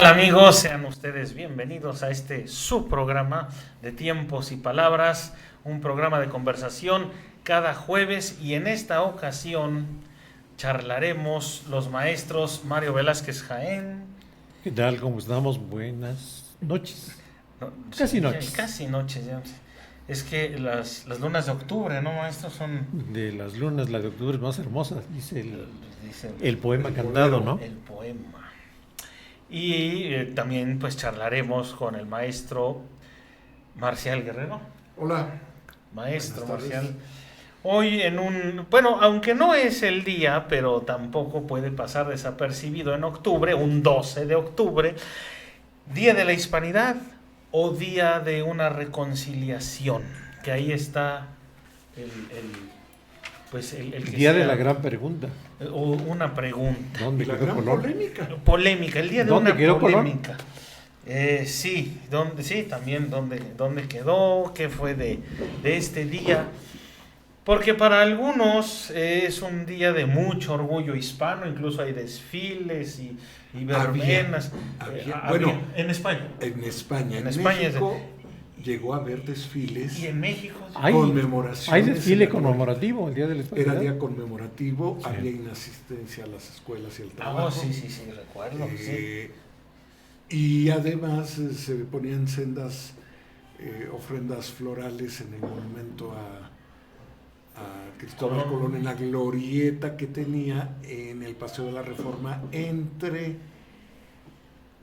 Hola amigos, sean ustedes bienvenidos a este su programa de Tiempos y Palabras, un programa de conversación cada jueves, y en esta ocasión charlaremos los maestros Mario Velázquez Jaén. ¿Qué tal? ¿Cómo estamos? Buenas noches. Casi noches. Casi noches, ya. Es que las lunas de octubre, ¿no, maestros? Son... De las lunas, la de octubre es más hermosa, dice el poema cantado, ¿no? El poema. Y también pues charlaremos con el maestro Marcial Guerrero. Hola. Maestro Marcial. Hoy bueno, aunque no es el día, pero tampoco puede pasar desapercibido en octubre, un 12 de octubre, Día de la Hispanidad o Día de una Reconciliación, que ahí está el que día sea, de la gran pregunta. O una pregunta. ¿Dónde la quedó gran Colón? Polémica, el día de ¿Dónde una quedó polémica. Sí, también dónde quedó, qué fue de este día. Porque para algunos es un día de mucho orgullo hispano, incluso hay desfiles y verbenas. Bueno, en España. En España. En España México llegó a haber desfiles. Y en México Conmemoraciones. Hay desfile conmemorativo el día de la Hispanidad. Era día conmemorativo, Sí. había inasistencia a las escuelas y el trabajo. sí, recuerdo. Sí. Y además se ponían sendas ofrendas florales en el monumento a Cristóbal Colón, en la glorieta que tenía en el Paseo de la Reforma entre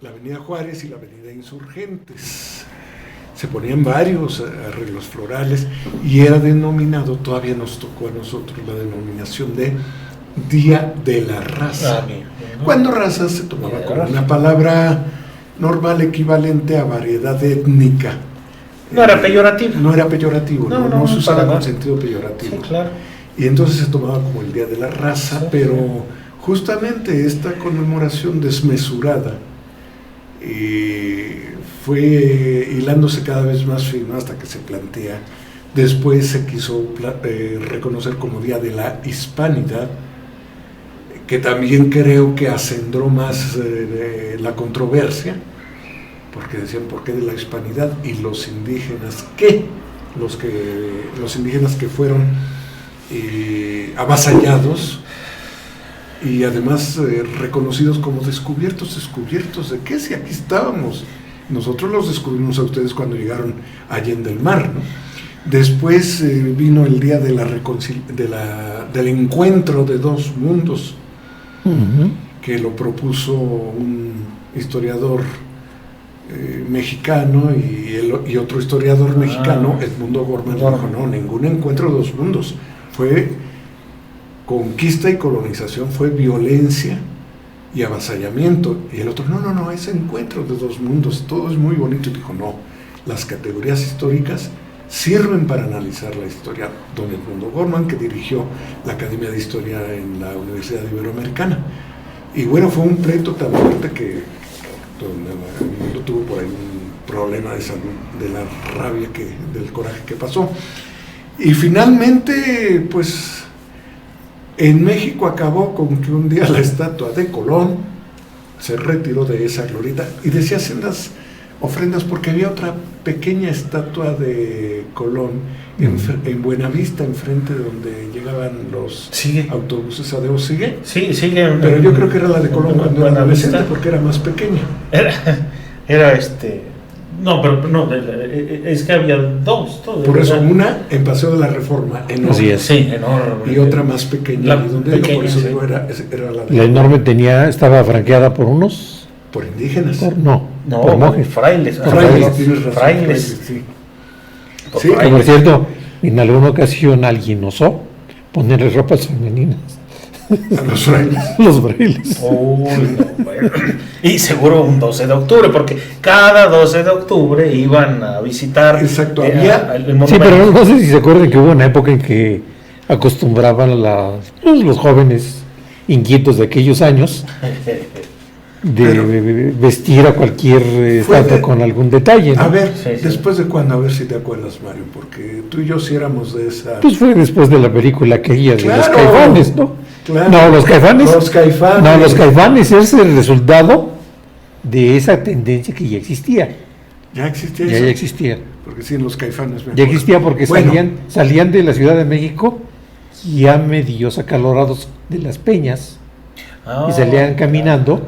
la Avenida Juárez y la Avenida Insurgentes. Se ponían varios arreglos florales y era denominado, todavía nos tocó a nosotros la denominación de Día de la Raza. Cuando raza se tomaba como una palabra normal equivalente a variedad étnica. No era peyorativo. No era peyorativo, no se usaba para con nada. sentido peyorativo. Sí, claro. Y entonces se tomaba como el Día de la Raza, Sí. pero justamente esta conmemoración desmesurada fue hilándose cada vez más fino hasta que se plantea. Después se quiso reconocer como Día de la Hispanidad, que también creo que acendró más la controversia, porque decían, ¿por qué de la Hispanidad? Y los indígenas, ¿qué? Los indígenas que fueron avasallados y además reconocidos como descubiertos ¿de qué? Si aquí estábamos. Nosotros los descubrimos a ustedes cuando llegaron allende el mar, ¿no? Después vino el día de del encuentro de dos mundos, que lo propuso un historiador mexicano y otro historiador mexicano, Edmundo Gorman, dijo, no, ningún encuentro de dos mundos, fue conquista y colonización, fue violencia y avasallamiento. Y el otro, no, ese encuentro de dos mundos, todo es muy bonito. Y dijo, no, las categorías históricas sirven para analizar la historia. Don Edmundo Gorman, que dirigió la Academia de Historia en la Universidad Iberoamericana. Y bueno, fue un pleito tan fuerte que Edmundo tuvo por ahí un problema de salud, de la rabia, del coraje que pasó. Y finalmente, pues, en México acabó con que un día la estatua de Colón se retiró de esa glorieta y decía sendas ofrendas, porque había otra pequeña estatua de Colón en Buenavista, enfrente de donde llegaban los autobuses a Deo. ¿Sigue? Sí, sigue. Pero yo creo que era la de Colón cuando era adolescente, porque era más pequeña. Era No, pero no, es que había dos. Por eso, una en Paseo de la Reforma, enorme. Así es. Sí, enorme. Y otra más pequeña. La y donde pequeña, por eso sí. digo, era la de La enorme estaba franqueada por unos... por indígenas. por monjes. Frailes. Tienes razón, Frailes. sí. Por Sí, Que, frailes. por cierto, en alguna ocasión alguien osó ponerle ropas femeninas A los frailes. los frailes. Uy, no, bueno. Y seguro un 12 de octubre, porque cada 12 de octubre iban a visitar. Exacto, había- el monumento. Sí, pero no sé si se acuerdan que hubo una época en que acostumbraban los jóvenes inquietos de aquellos años de vestir a cualquier estatua con algún detalle, ¿no? A ver, Sí, sí. ¿después de cuándo? A ver si te acuerdas, Mario, porque tú y yo sí éramos de esa... Pues fue después de la película aquella de los Claro. Caifanes, ¿no? Claro. No, los Caifanes. Los Caifanes. No, los Caifanes es el resultado de esa tendencia que ya existía. ¿Ya existía Ya eso? existía. Porque sí, en los Caifanes me Ya acuerdo. existía porque Bueno, salían de la Ciudad de México ya medios acalorados de las peñas y salían caminando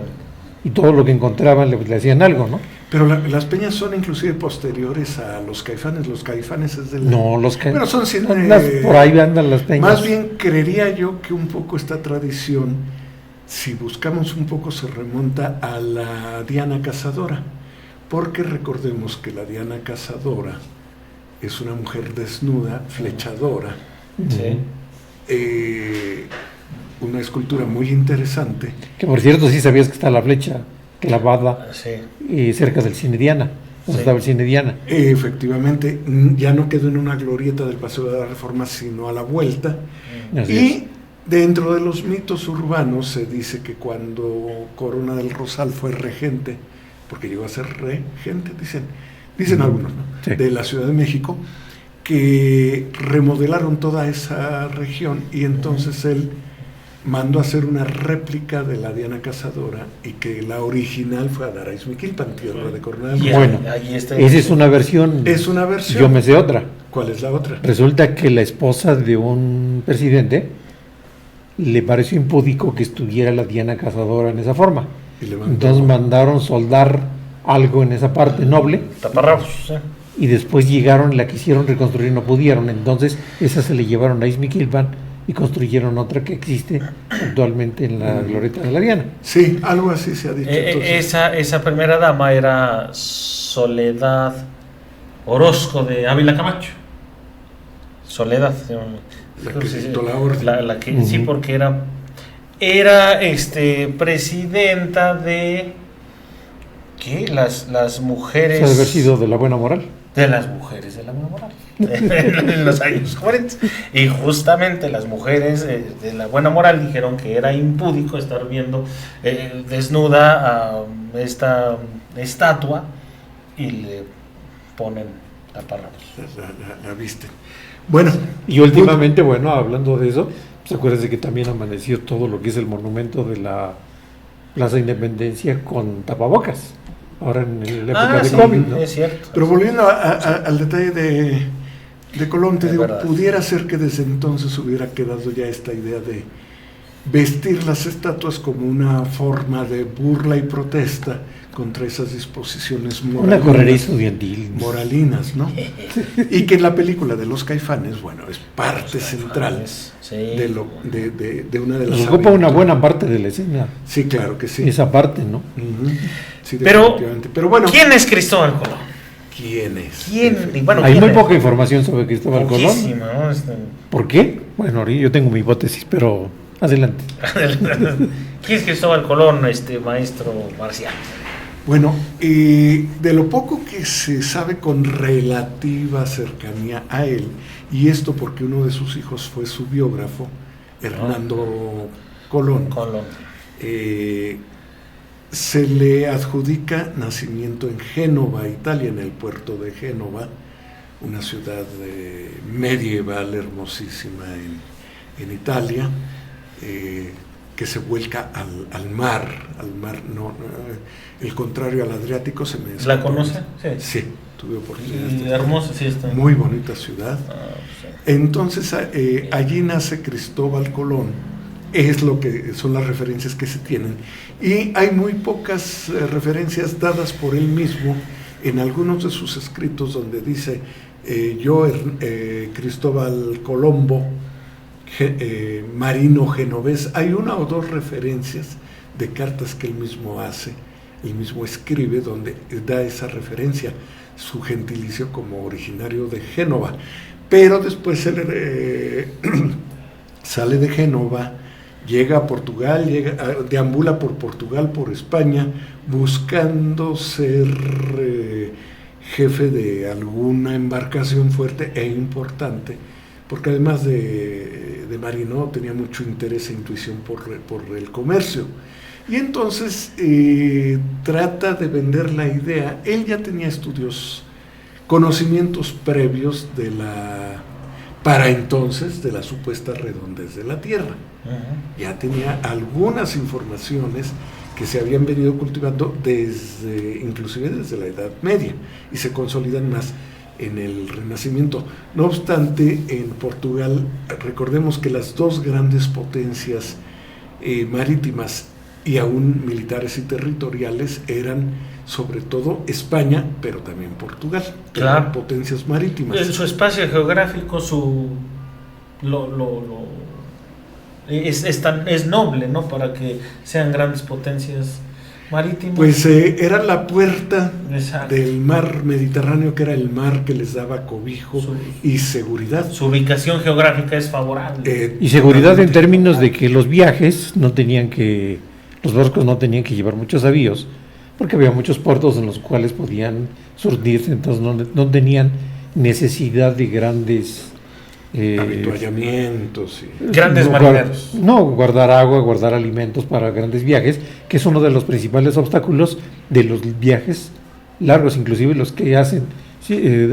y todo lo que encontraban le hacían algo, ¿no? pero las peñas son inclusive posteriores a los Caifanes. Los Caifanes es del... No, Bueno, son por ahí andan las peñas. Más bien creería yo que un poco esta tradición, si buscamos un poco, se remonta a la Diana Cazadora, porque recordemos que la Diana Cazadora es una mujer desnuda, flechadora, Sí. una escultura muy interesante. Que por cierto, sí sabías que está la flecha clavada Sí. cerca del Cine Diana, donde Sí. estaba el Cine Diana. Efectivamente, ya no quedó en una glorieta del Paseo de la Reforma, sino a la vuelta. Así Y dentro de los mitos urbanos se dice que cuando Corona del Rosal fue regente, porque llegó a ser regente, dicen algunos, ¿no? Sí. De la Ciudad de México, que remodelaron toda esa región y entonces él mandó a hacer una réplica de la Diana Cazadora y que la original fue a dar a Izmiquilpan, tierra de Corona del Y Rosal. Bueno, ahí está. esa es una versión. Es una versión. Yo me sé otra. ¿Cuál es la otra? Resulta que la esposa de un presidente le pareció impúdico que estuviera la Diana Cazadora en esa forma. Y le mandó- Entonces mandaron soldar algo en esa parte noble Taparrabos. y después llegaron, la quisieron reconstruir, no pudieron. Entonces esa se le llevaron a Izmiquilpan y construyeron otra que existe actualmente en la glorieta de la Diana. Sí, algo así se ha dicho. Entonces, Esa primera dama era Soledad Orozco de Ávila Camacho. Soledad. la que dictó la orden. La que, sí, porque era presidenta de ¿qué? Las mujeres. Eso debe haber sido de la buena moral. De las mujeres de la buena moral en los años 40. Y justamente las mujeres de la buena moral dijeron que era impúdico estar viendo desnuda a esta estatua y le ponen taparrabos. La visten. Bueno, Y últimamente, bueno, hablando de eso, pues acuérdense que también amaneció todo lo que es el monumento de la Plaza Independencia con tapabocas. Ahora en la época de Sí, COVID, ¿no? es cierto. pero volviendo al detalle de Colón, te Es digo, verdad. pudiera ser que desde entonces hubiera quedado ya esta idea de vestir las estatuas como una forma de burla y protesta contra esas disposiciones Una correría estudiantil. moralinas, ¿no? Y que en la película de los Caifanes, bueno, es parte central Sí. de una de las... Nos ocupa una aventuras. buena parte de la escena. Sí, claro que sí. Esa parte, ¿no? Ujú. Sí, Pero, definitivamente. Pero bueno, ¿quién es Cristóbal Colón? ¿quién es? ¿Quién? Y bueno, Hay ¿quién muy es? poca información sobre Cristóbal Colón. Poquísima, ¿no? ¿Por qué? Bueno, yo tengo mi hipótesis, pero adelante. ¿Quién es Cristóbal Colón, maestro Marcial? Bueno, de lo poco que se sabe con relativa cercanía a él, y esto porque uno de sus hijos fue su biógrafo, Hernando Colón, se le adjudica nacimiento en Génova, Italia, en el puerto de Génova, una ciudad medieval hermosísima en Italia, que se vuelca al mar, no, el contrario al Adriático se me ¿La conoce? Sí, tuve oportunidad. Y hermosa, sí está. Muy bonita ciudad. Pues, Entonces, allí nace Cristóbal Colón, es lo que son las referencias que se tienen, y hay muy pocas referencias dadas por él mismo en algunos de sus escritos donde dice Cristóbal Colombo, marino genovés. Hay una o dos referencias de cartas que él mismo hace, él mismo escribe, donde da esa referencia, su gentilicio como originario de Génova, pero después él sale de Génova, llega a Portugal, deambula por Portugal, por España, buscando ser jefe de alguna embarcación fuerte e importante, porque además de marino tenía mucho interés e intuición por el comercio. Y entonces trata de vender la idea. Él ya tenía conocimientos previos para entonces, de la supuesta redondez de la Tierra. Ya tenía algunas informaciones que se habían venido cultivando inclusive desde la Edad Media, y se consolidan más en el Renacimiento. No obstante, en Portugal, recordemos que las dos grandes potencias marítimas y aún militares y territoriales eran sobre todo España, pero también Portugal, Claro. eran potencias marítimas. Su espacio geográfico, es noble, ¿no? Para que sean grandes potencias marítimas. Pues era la puerta Exacto. del mar Mediterráneo, que era el mar que les daba cobijo y seguridad. Su ubicación geográfica es favorable. Y seguridad en términos de que los viajes los barcos no tenían que llevar muchos avíos, porque había muchos puertos en los cuales podían surtirse, entonces no tenían necesidad de grandes Habituallamientos. Grandes marineros. Guardar agua, guardar alimentos para grandes viajes, que es uno de los principales obstáculos de los viajes largos, inclusive los que hacen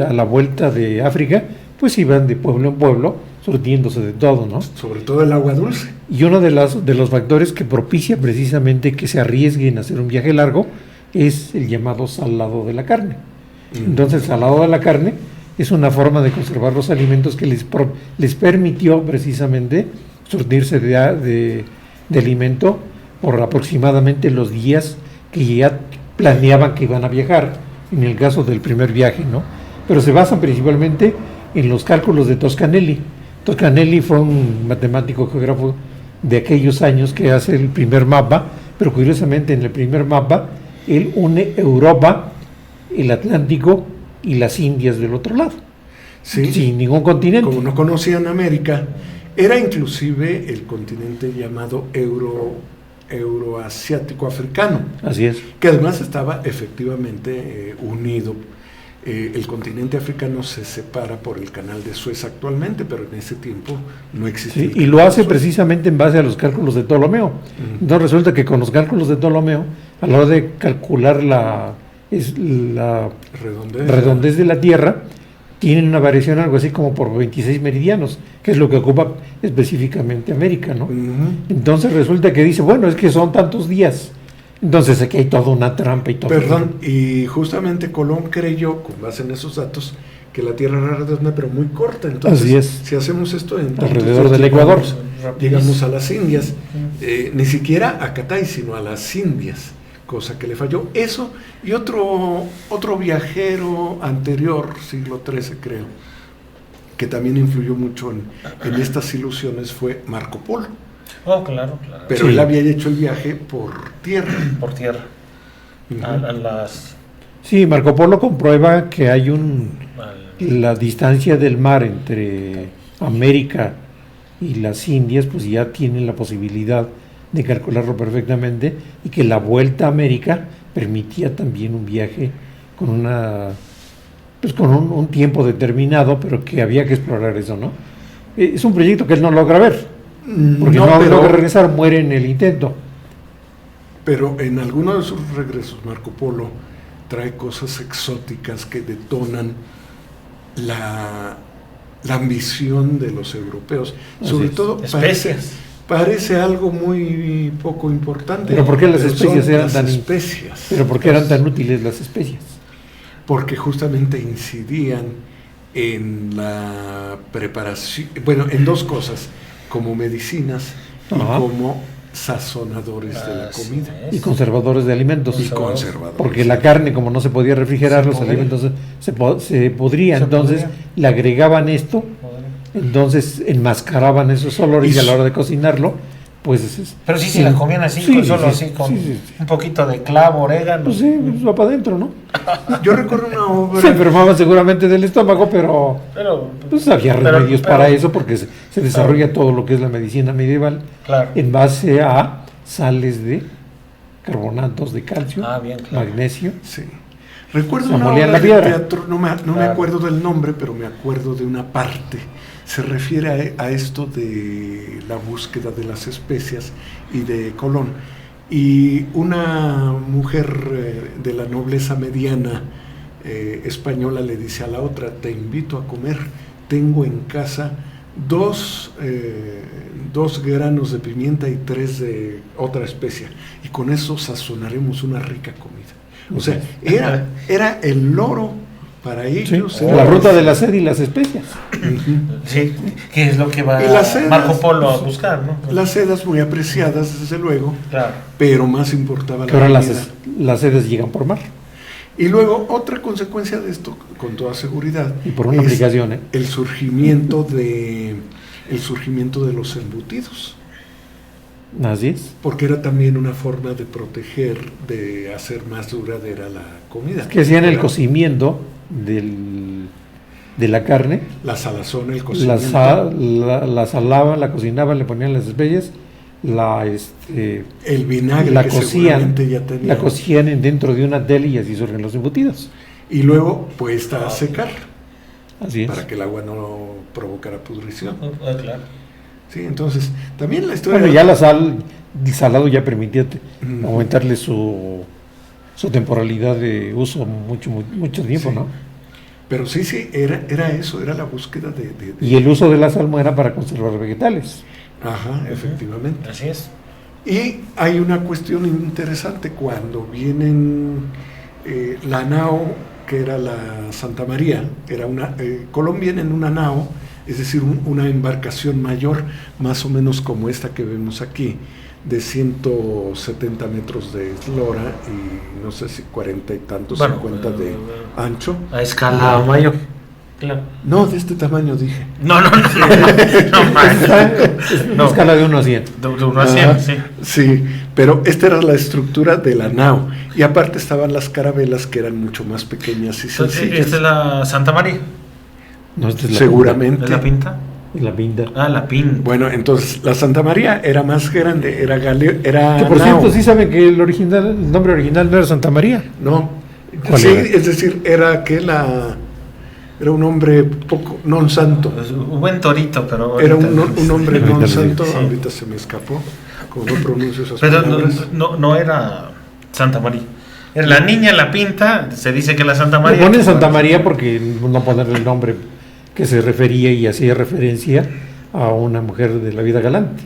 a la vuelta de África, pues iban de pueblo en pueblo, surtiéndose de todo, ¿no? Sobre todo el agua dulce. Y uno de los factores que propicia precisamente que se arriesguen a hacer un viaje largo es el llamado salado de la carne. Entonces, el salado de la carne es una forma de conservar los alimentos que les permitió precisamente surtirse de alimento por aproximadamente los días que ya planeaban que iban a viajar, en el caso del primer viaje, ¿no? Pero se basan principalmente en los cálculos de Toscanelli. Toscanelli fue un matemático geógrafo de aquellos años que hace el primer mapa, pero curiosamente en el primer mapa él une Europa, el Atlántico y las Indias del otro lado, Sí. sin ningún continente. Como no conocían América, era inclusive el continente llamado euroasiático africano, Así es. que además estaba efectivamente unido. El continente africano se separa por el canal de Suez actualmente, pero en ese tiempo no existía. Sí, y lo hace precisamente en base a los cálculos de Ptolomeo. Entonces resulta que con los cálculos de Ptolomeo, a la hora de calcular la redondez de la Tierra, tienen una variación algo así como por 26 meridianos, que es lo que ocupa específicamente América, ¿no? Entonces resulta que dice, bueno, es que son tantos días. Entonces aquí hay toda una trampa y todo. Perdón, y justamente Colón creyó, con base en esos datos, que la Tierra era redonda pero muy corta. Entonces, Así es. si hacemos esto en Alrededor del Ecuador, llegamos a las Indias, ni siquiera a Catay, sino a las Indias, cosa que le falló. Eso y otro viajero anterior, siglo XIII creo, que también influyó mucho en estas ilusiones, fue Marco Polo. Oh, claro. Pero Sí. él había hecho el viaje por tierra. Por tierra. Ujú. Sí, Marco Polo comprueba que hay al- la distancia del mar entre América y las Indias, pues ya tienen la posibilidad de calcularlo perfectamente, y que la vuelta a América permitía también un viaje con con un tiempo determinado, pero que había que explorar eso, ¿no? Es un proyecto que él no logra ver, porque no logra regresar, muere en el intento. Pero en alguno de sus regresos Marco Polo trae cosas exóticas que detonan la ambición de los europeos. Así Sobre es. todo especias. parece algo muy poco importante. ¿Pero por qué las especias son eran las tan especias? Pero ¿por qué eran tan útiles las especias? Porque justamente incidían en la preparación, bueno, en dos cosas, como medicinas y Ajá. como sazonadores de la Así comida. es. Y conservadores de alimentos. Y conservadores. Porque la carne, como no se podía refrigerar, Se los podría. alimentos se podría. Se Entonces podría. le agregaban esto, entonces enmascaraban esos olores y a la hora de cocinarlo, pues... Pero sí, la comían así, Sí, con solo sí, así, con sí. un poquito de clavo, orégano. Pues sí, pues va para adentro, ¿no? Yo recuerdo una obra. Se enfermaban seguramente del estómago, pero Pero, pues había remedios para eso, porque se desarrolla todo lo que es la medicina medieval claro. en base a sales de carbonatos de calcio, Bien, claro. magnesio. Sí. Recuerdo Se una molían obra la de piedra. teatro, no me Claro. acuerdo del nombre, pero me acuerdo de una parte. Se refiere a esto de la búsqueda de las especias y de Colón. Y una mujer de la nobleza mediana española le dice a la otra: te invito a comer, tengo en casa 2 granos de pimienta y 3 de otra especia. Y con eso sazonaremos una rica comida. O sea, era el loro para ellos. Sí, la ruta de la sed y las especias. Sí, que es lo que va Marco Polo a buscar, ¿no? Las sedas muy apreciadas, desde luego, claro. Pero más importaba la comida. Ahora las sedes llegan por mar. Y luego, otra consecuencia de esto, con toda seguridad, y por una aplicación, el surgimiento de los embutidos. Así es. Porque era también una forma de proteger, de hacer más duradera la comida. Es que hacían el cocimiento de la carne. La salazón, el cocimiento. La salaban, la cocinaban, le ponían las especias, el vinagre la que cocían, ya tenía. la cocían dentro de una tela y así surgen los embutidos. Y luego puesta a secar. Así es. Para que el agua no provocara pudrición. Claro. Sí, entonces, también la historia... Bueno, ya el salado ya permitía aumentarle su temporalidad de uso mucho tiempo, sí. ¿no? Pero sí, era eso, era la búsqueda de... Y el uso de la salmuera era para conservar vegetales. Ajá, efectivamente. Así es. Y hay una cuestión interesante, cuando vienen la nao, que era la Santa María, Colón viene en una nao, es decir, una embarcación mayor, más o menos como esta que vemos aquí, de 170 metros de eslora y no sé si 40 y tantos, 50 de ancho. A escala mayor. Claro. No, de este tamaño dije. No. No, escala de 1 a 100. De 1 a 100, sí. Sí, pero esta era la estructura de la nao. Y aparte estaban las carabelas, que eran mucho más pequeñas y sencillas. ¿Esta es la Santa María? No, esta es la seguramente. ¿Es la Pinta? La Pinta. Ah, la Pinta. Bueno, entonces la Santa María era más grande, era que por nao. cierto, sí saben que el nombre original no era Santa María. No. Sí, era? Es decir, era un hombre poco non santo. Un buen torito, pero era un hombre non santo, sí. Ahorita se me escapó, como no pronuncio esas pero palabras. no era Santa María. Era la niña La Pinta, se dice que la Santa María. Le ponen Santa María porque no ponerle el nombre que se refería y hacía referencia a una mujer de la vida galante.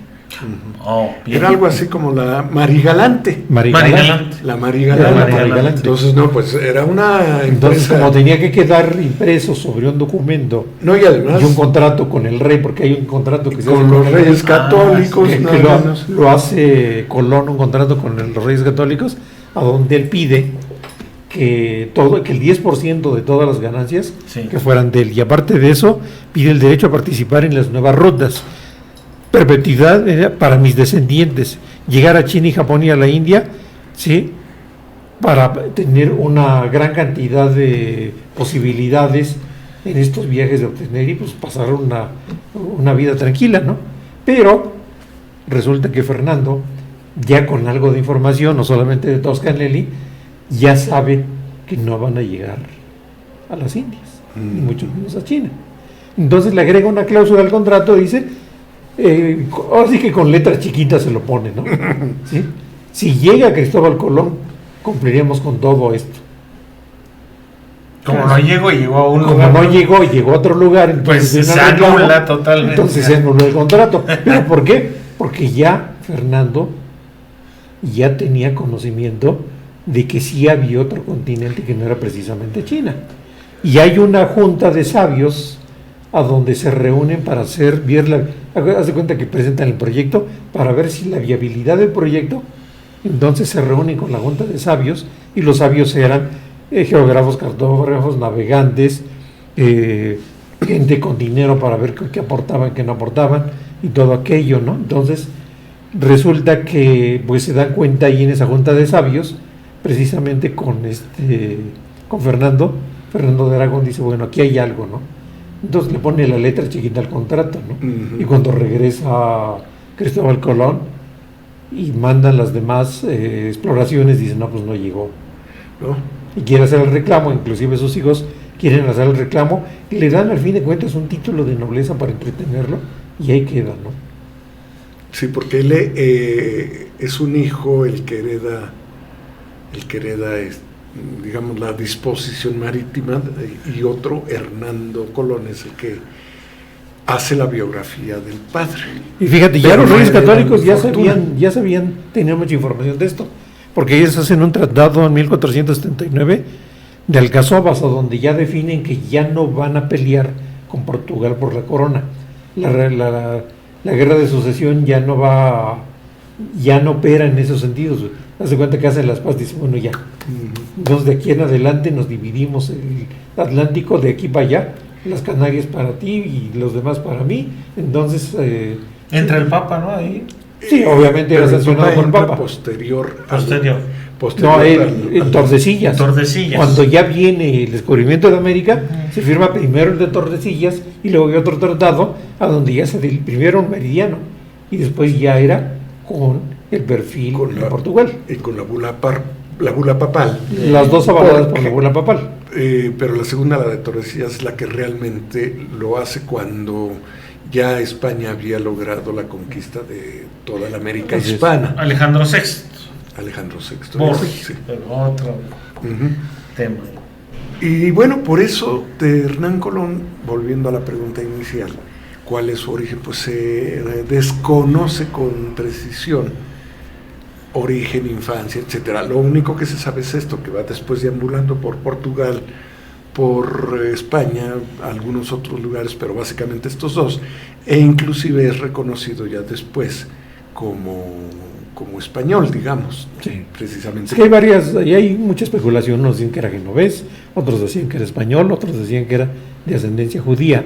Era algo así como la Marigalante. Marigalante. La Marigalante. Entonces, no, pues era una empresa. Entonces, como tenía que quedar impreso sobre un documento y además, y un contrato con el rey, porque hay un contrato que se hace con los reyes católicos, que lo hace Colón, un contrato con los reyes católicos, a donde él pide que el 10% de todas las ganancias que fueran de él, y aparte de eso pide el derecho a participar en las nuevas rutas, perpetuidad para mis descendientes, llegar a China y Japón y a la India, ¿sí?, para tener una gran cantidad de posibilidades en estos viajes de obtener y pues pasar una vida tranquila, ¿no? Pero resulta que Fernando, ya con algo de información, no solamente de Toscanelli, ya sabe que no van a llegar a las Indias, ni mucho menos a China. Entonces le agrega una cláusula al contrato, dice, ahora sí que con letras chiquitas se lo pone, ¿no? ¿Sí? Si llega Cristóbal Colón, cumpliremos con todo esto. Como no llegó a un lugar. Como no llegó a otro lugar, entonces pues se anula totalmente. Entonces se anuló el contrato. ¿Pero por qué? Porque ya Fernando ya tenía conocimiento de que sí había otro continente que no era precisamente China. Y hay una junta de sabios a donde se reúnen para haz de cuenta que presentan el proyecto para ver si la viabilidad del proyecto. Entonces se reúnen con la junta de sabios, y los sabios eran geógrafos, cartógrafos, navegantes, gente con dinero para ver qué aportaban, qué no aportaban, y todo aquello, ¿no? Entonces resulta que pues se dan cuenta ahí en esa junta de sabios, precisamente con Fernando de Aragón, dice, bueno, aquí hay algo, ¿no? Entonces le pone la letra chiquita al contrato, ¿no? Y cuando regresa Cristóbal Colón y mandan las demás exploraciones, dicen, no, pues no llegó, ¿no? Y quiere hacer el reclamo, inclusive sus hijos quieren hacer el reclamo, y le dan al fin de cuentas un título de nobleza para entretenerlo, y ahí queda, ¿no? Sí, porque él es un hijo el que hereda digamos, la disposición marítima, y otro, Hernando Colón, es el que hace la biografía del padre. Y fíjate, ya Pero los no reyes heredan católicos fortuna. tenían mucha información de esto, porque ellos hacen un tratado en 1479 de Alcazobas, donde ya definen que ya no van a pelear con Portugal por la corona. La guerra de sucesión ya no opera en esos sentidos. Haz de cuenta que hacen las paces, dice, bueno, ya. Entonces de aquí en adelante nos dividimos el Atlántico de aquí para allá, las Canarias para ti y los demás para mí. Entonces Entra el Papa, ¿no? Ahí. sí, obviamente era Pero el sancionado por el entra Papa. posterior. No, en Tordesillas. Tordesillas. Cuando ya viene el descubrimiento de América, se firma primero el de Tordesillas y luego hay otro tratado a donde ya primero un meridiano y después ya era con el perfil de Portugal. Y con la bula papal. Las dos avaladas por la bula papal. Pero la segunda, la de Tordesillas, es la que realmente lo hace cuando ya España había logrado la conquista de toda la América hispana. Alejandro VI. Alejandro VI. Borges, Sí. pero otro tema. Y bueno, por eso de Hernán Colón, volviendo a la pregunta inicial, ¿cuál es su origen? Pues se desconoce con precisión origen, infancia, etcétera. Lo único que se sabe es esto, que va después deambulando por Portugal, por España, algunos otros lugares, pero básicamente estos dos, e inclusive es reconocido ya después como español, digamos. Sí. Precisamente. Es que hay mucha especulación. Unos decían que era genovés, otros decían que era español, otros decían que era de ascendencia judía.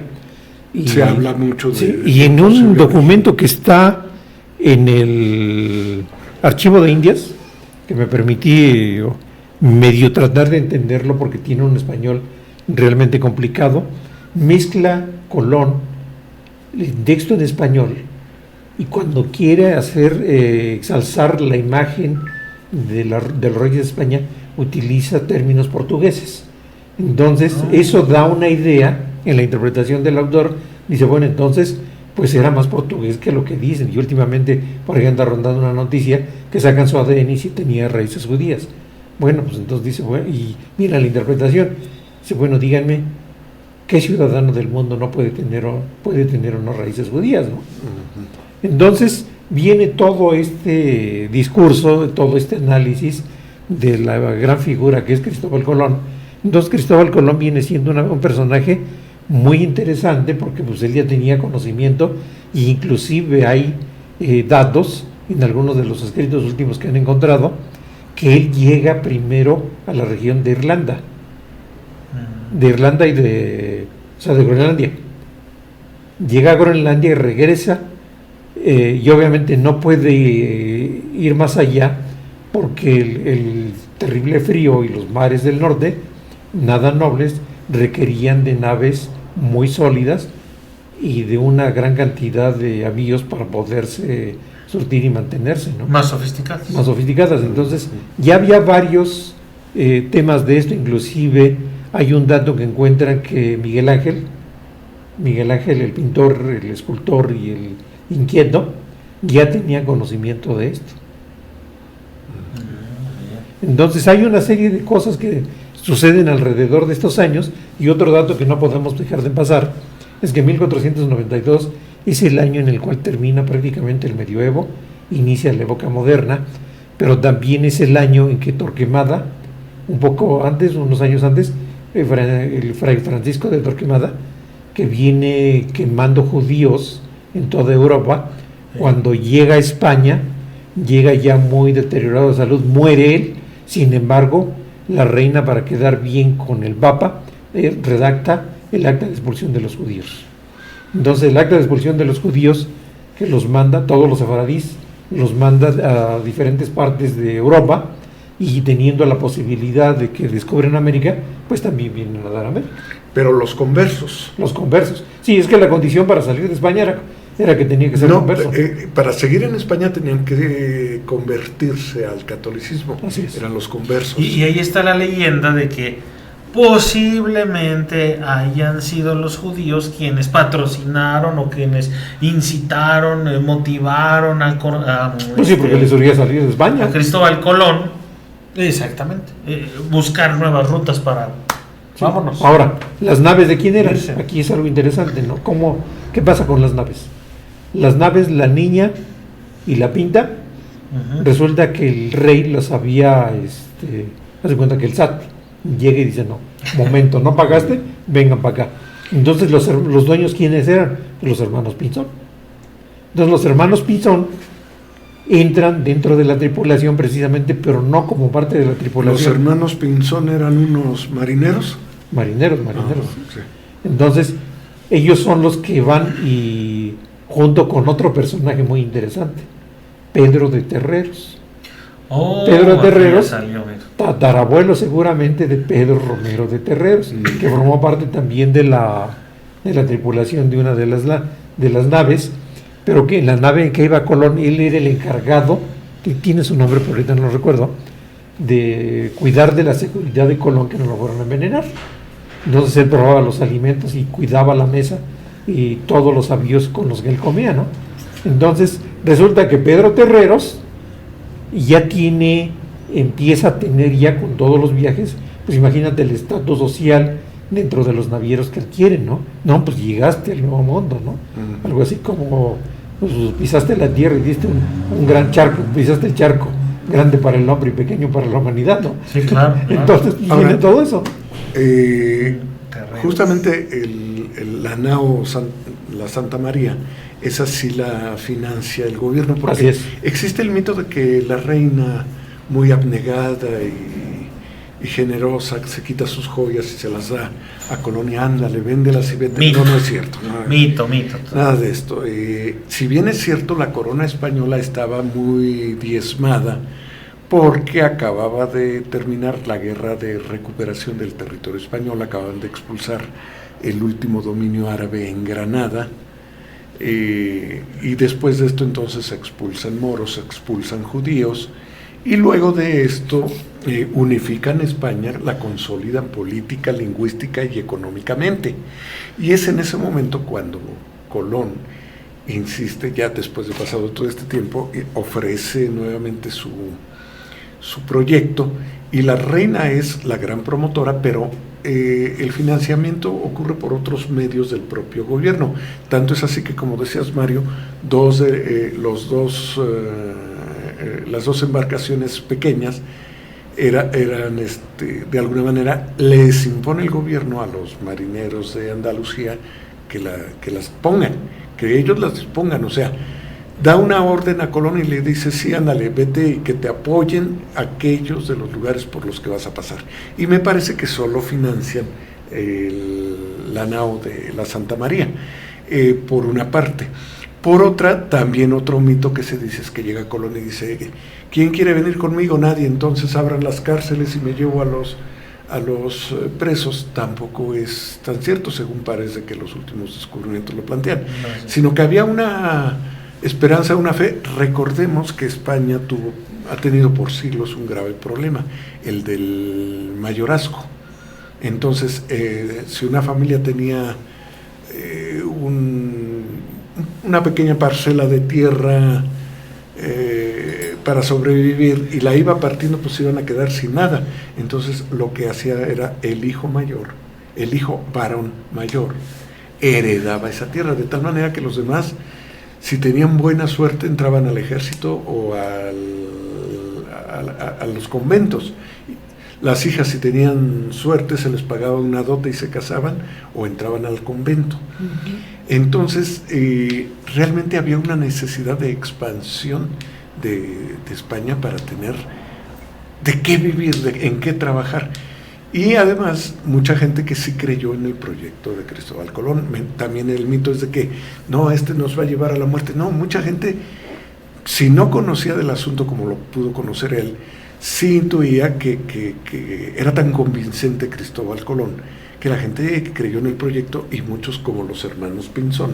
Y se habla mucho de... sí, y en un documento que está en el Archivo de Indias, que me permití medio tratar de entenderlo porque tiene un español realmente complicado, mezcla Colón el texto en español y cuando quiere exalzar la imagen del rey de España utiliza términos portugueses. Entonces eso da una idea en la interpretación del autor. Dice, bueno, entonces pues era más portugués que lo que dicen. Y últimamente por ahí anda rondando una noticia que sacan su ADN y si tenía raíces judías. Bueno, pues entonces dice, bueno, y mira la interpretación. Dice, bueno, díganme, ¿qué ciudadano del mundo no puede tener unas raíces judías, no? Entonces viene todo este discurso, todo este análisis de la gran figura que es Cristóbal Colón. Entonces Cristóbal Colón viene siendo un personaje muy interesante porque pues él ya tenía conocimiento e inclusive hay datos en algunos de los escritos últimos que han encontrado que él llega primero a la región de Irlanda y de Groenlandia. Llega a Groenlandia y regresa y obviamente no puede ir más allá porque el terrible frío y los mares del norte, nada nobles, requerían de naves muy sólidas y de una gran cantidad de avíos para poderse surtir y mantenerse, ¿no? Más sofisticadas. Más sofisticadas. Entonces ya había varios temas de esto, inclusive hay un dato que encuentran que Miguel Ángel, el pintor, el escultor y el inquieto, ya tenía conocimiento de esto. Entonces hay una serie de cosas que suceden alrededor de estos años, y otro dato que no podemos dejar de pasar es que 1492 es el año en el cual termina prácticamente el medioevo, inicia la época moderna, pero también es el año en que Torquemada, un poco antes, unos años antes, el fray Francisco de Torquemada, que viene quemando judíos en toda Europa, cuando llega a España, llega ya muy deteriorado de salud, muere él. Sin embargo, la reina, para quedar bien con el Papa, redacta el acta de expulsión de los judíos. Entonces el acta de expulsión de los judíos, que los manda, todos los sefaradís, los manda a diferentes partes de Europa, y teniendo la posibilidad de que descubren América, pues también vienen a dar América. Pero los conversos. Los conversos. Sí, es que la condición para salir de España era que tenía que ser converso. Para seguir en España tenían que convertirse al catolicismo. Así es. Eran los conversos. Y ahí está la leyenda de que posiblemente hayan sido los judíos quienes patrocinaron o quienes incitaron, motivaron pues sí, porque les surgía salir de España. A Cristóbal Colón, exactamente, buscar nuevas rutas para... Sí. Vámonos. Ahora, ¿las naves de quién eran? Aquí es algo interesante, ¿no? Cómo ¿Qué pasa con las naves? Las naves, la Niña y la Pinta, resulta que el rey las había, haz de cuenta que el SAT llega y dice, no, momento, no pagaste, vengan para acá. Entonces los dueños, ¿quiénes eran? Los hermanos Pinzón. Entonces los hermanos Pinzón entran dentro de la tripulación precisamente, pero no como parte de la tripulación. ¿Los hermanos Pinzón eran unos marineros? Marineros. Sí. Entonces, ellos son los que van y junto con otro personaje muy interesante, Pedro de Terreros. Pedro de Terreros, tatarabuelo seguramente de Pedro Romero de Terreros, que formó parte también de la tripulación de una de las naves, pero que en la nave en que iba Colón, él era el encargado, que tiene su nombre, pero ahorita no lo recuerdo, de cuidar de la seguridad de Colón, que no lo fueran a envenenar. Entonces él probaba los alimentos y cuidaba la mesa y todos los avíos con los que él comía, ¿no? Entonces resulta que Pedro Terreros ya empieza a tener ya con todos los viajes, pues imagínate el estatus social dentro de los navieros que adquieren, ¿no? No, pues llegaste al Nuevo Mundo, ¿no? Algo así como, pues pisaste la tierra y diste un gran charco, pisaste el charco, grande para el hombre y pequeño para la humanidad, ¿no? Sí, claro. Entonces, viene todo eso. Justamente la nao, la Santa María, esa sí la financia el gobierno, porque existe el mito de que la reina, muy abnegada y generosa, se quita sus joyas y se las da a Colón y ándale, véndelas y vete. No es cierto. Mito. Nada de esto. Si bien es cierto, la corona española estaba muy diezmada porque acababa de terminar la guerra de recuperación del territorio español, acababan de expulsar el último dominio árabe en Granada, y después de esto entonces se expulsan moros, se expulsan judíos, y luego de esto unifican España, la consolidan política, lingüística y económicamente. Y es en ese momento cuando Colón insiste, ya después de pasado todo este tiempo, ofrece nuevamente su proyecto, y la reina es la gran promotora, pero el financiamiento ocurre por otros medios del propio gobierno. Tanto es así que, como decías, Mario, las dos embarcaciones pequeñas eran de alguna manera, les impone el gobierno a los marineros de Andalucía que las pongan, que ellos las dispongan, o sea, da una orden a Colón y le dice, sí, ándale, vete y que te apoyen aquellos de los lugares por los que vas a pasar. Y me parece que solo financian la nao de la Santa María, por una parte. Por otra, también otro mito que se dice es que llega Colón y dice, ¿quién quiere venir conmigo? Nadie, entonces abran las cárceles y me llevo a los presos. Tampoco es tan cierto, según parece que los últimos descubrimientos lo plantean, sino que había una esperanza, una fe. Recordemos que España ha tenido por siglos un grave problema, el del mayorazgo. Entonces, si una familia tenía una pequeña parcela de tierra para sobrevivir y la iba partiendo, pues iban a quedar sin nada. Entonces lo que hacía era el hijo varón mayor, heredaba esa tierra, de tal manera que los demás, si tenían buena suerte, entraban al ejército o a los conventos. Las hijas, si tenían suerte, se les pagaba una dote y se casaban o entraban al convento. Entonces, realmente había una necesidad de expansión de España para tener de qué vivir, en qué trabajar. Y además, mucha gente que sí creyó en el proyecto de Cristóbal Colón. También el mito es de que, no, nos va a llevar a la muerte. No, mucha gente, si no conocía del asunto como lo pudo conocer él, sí intuía que era tan convincente Cristóbal Colón, que la gente creyó en el proyecto, y muchos, como los hermanos Pinzón,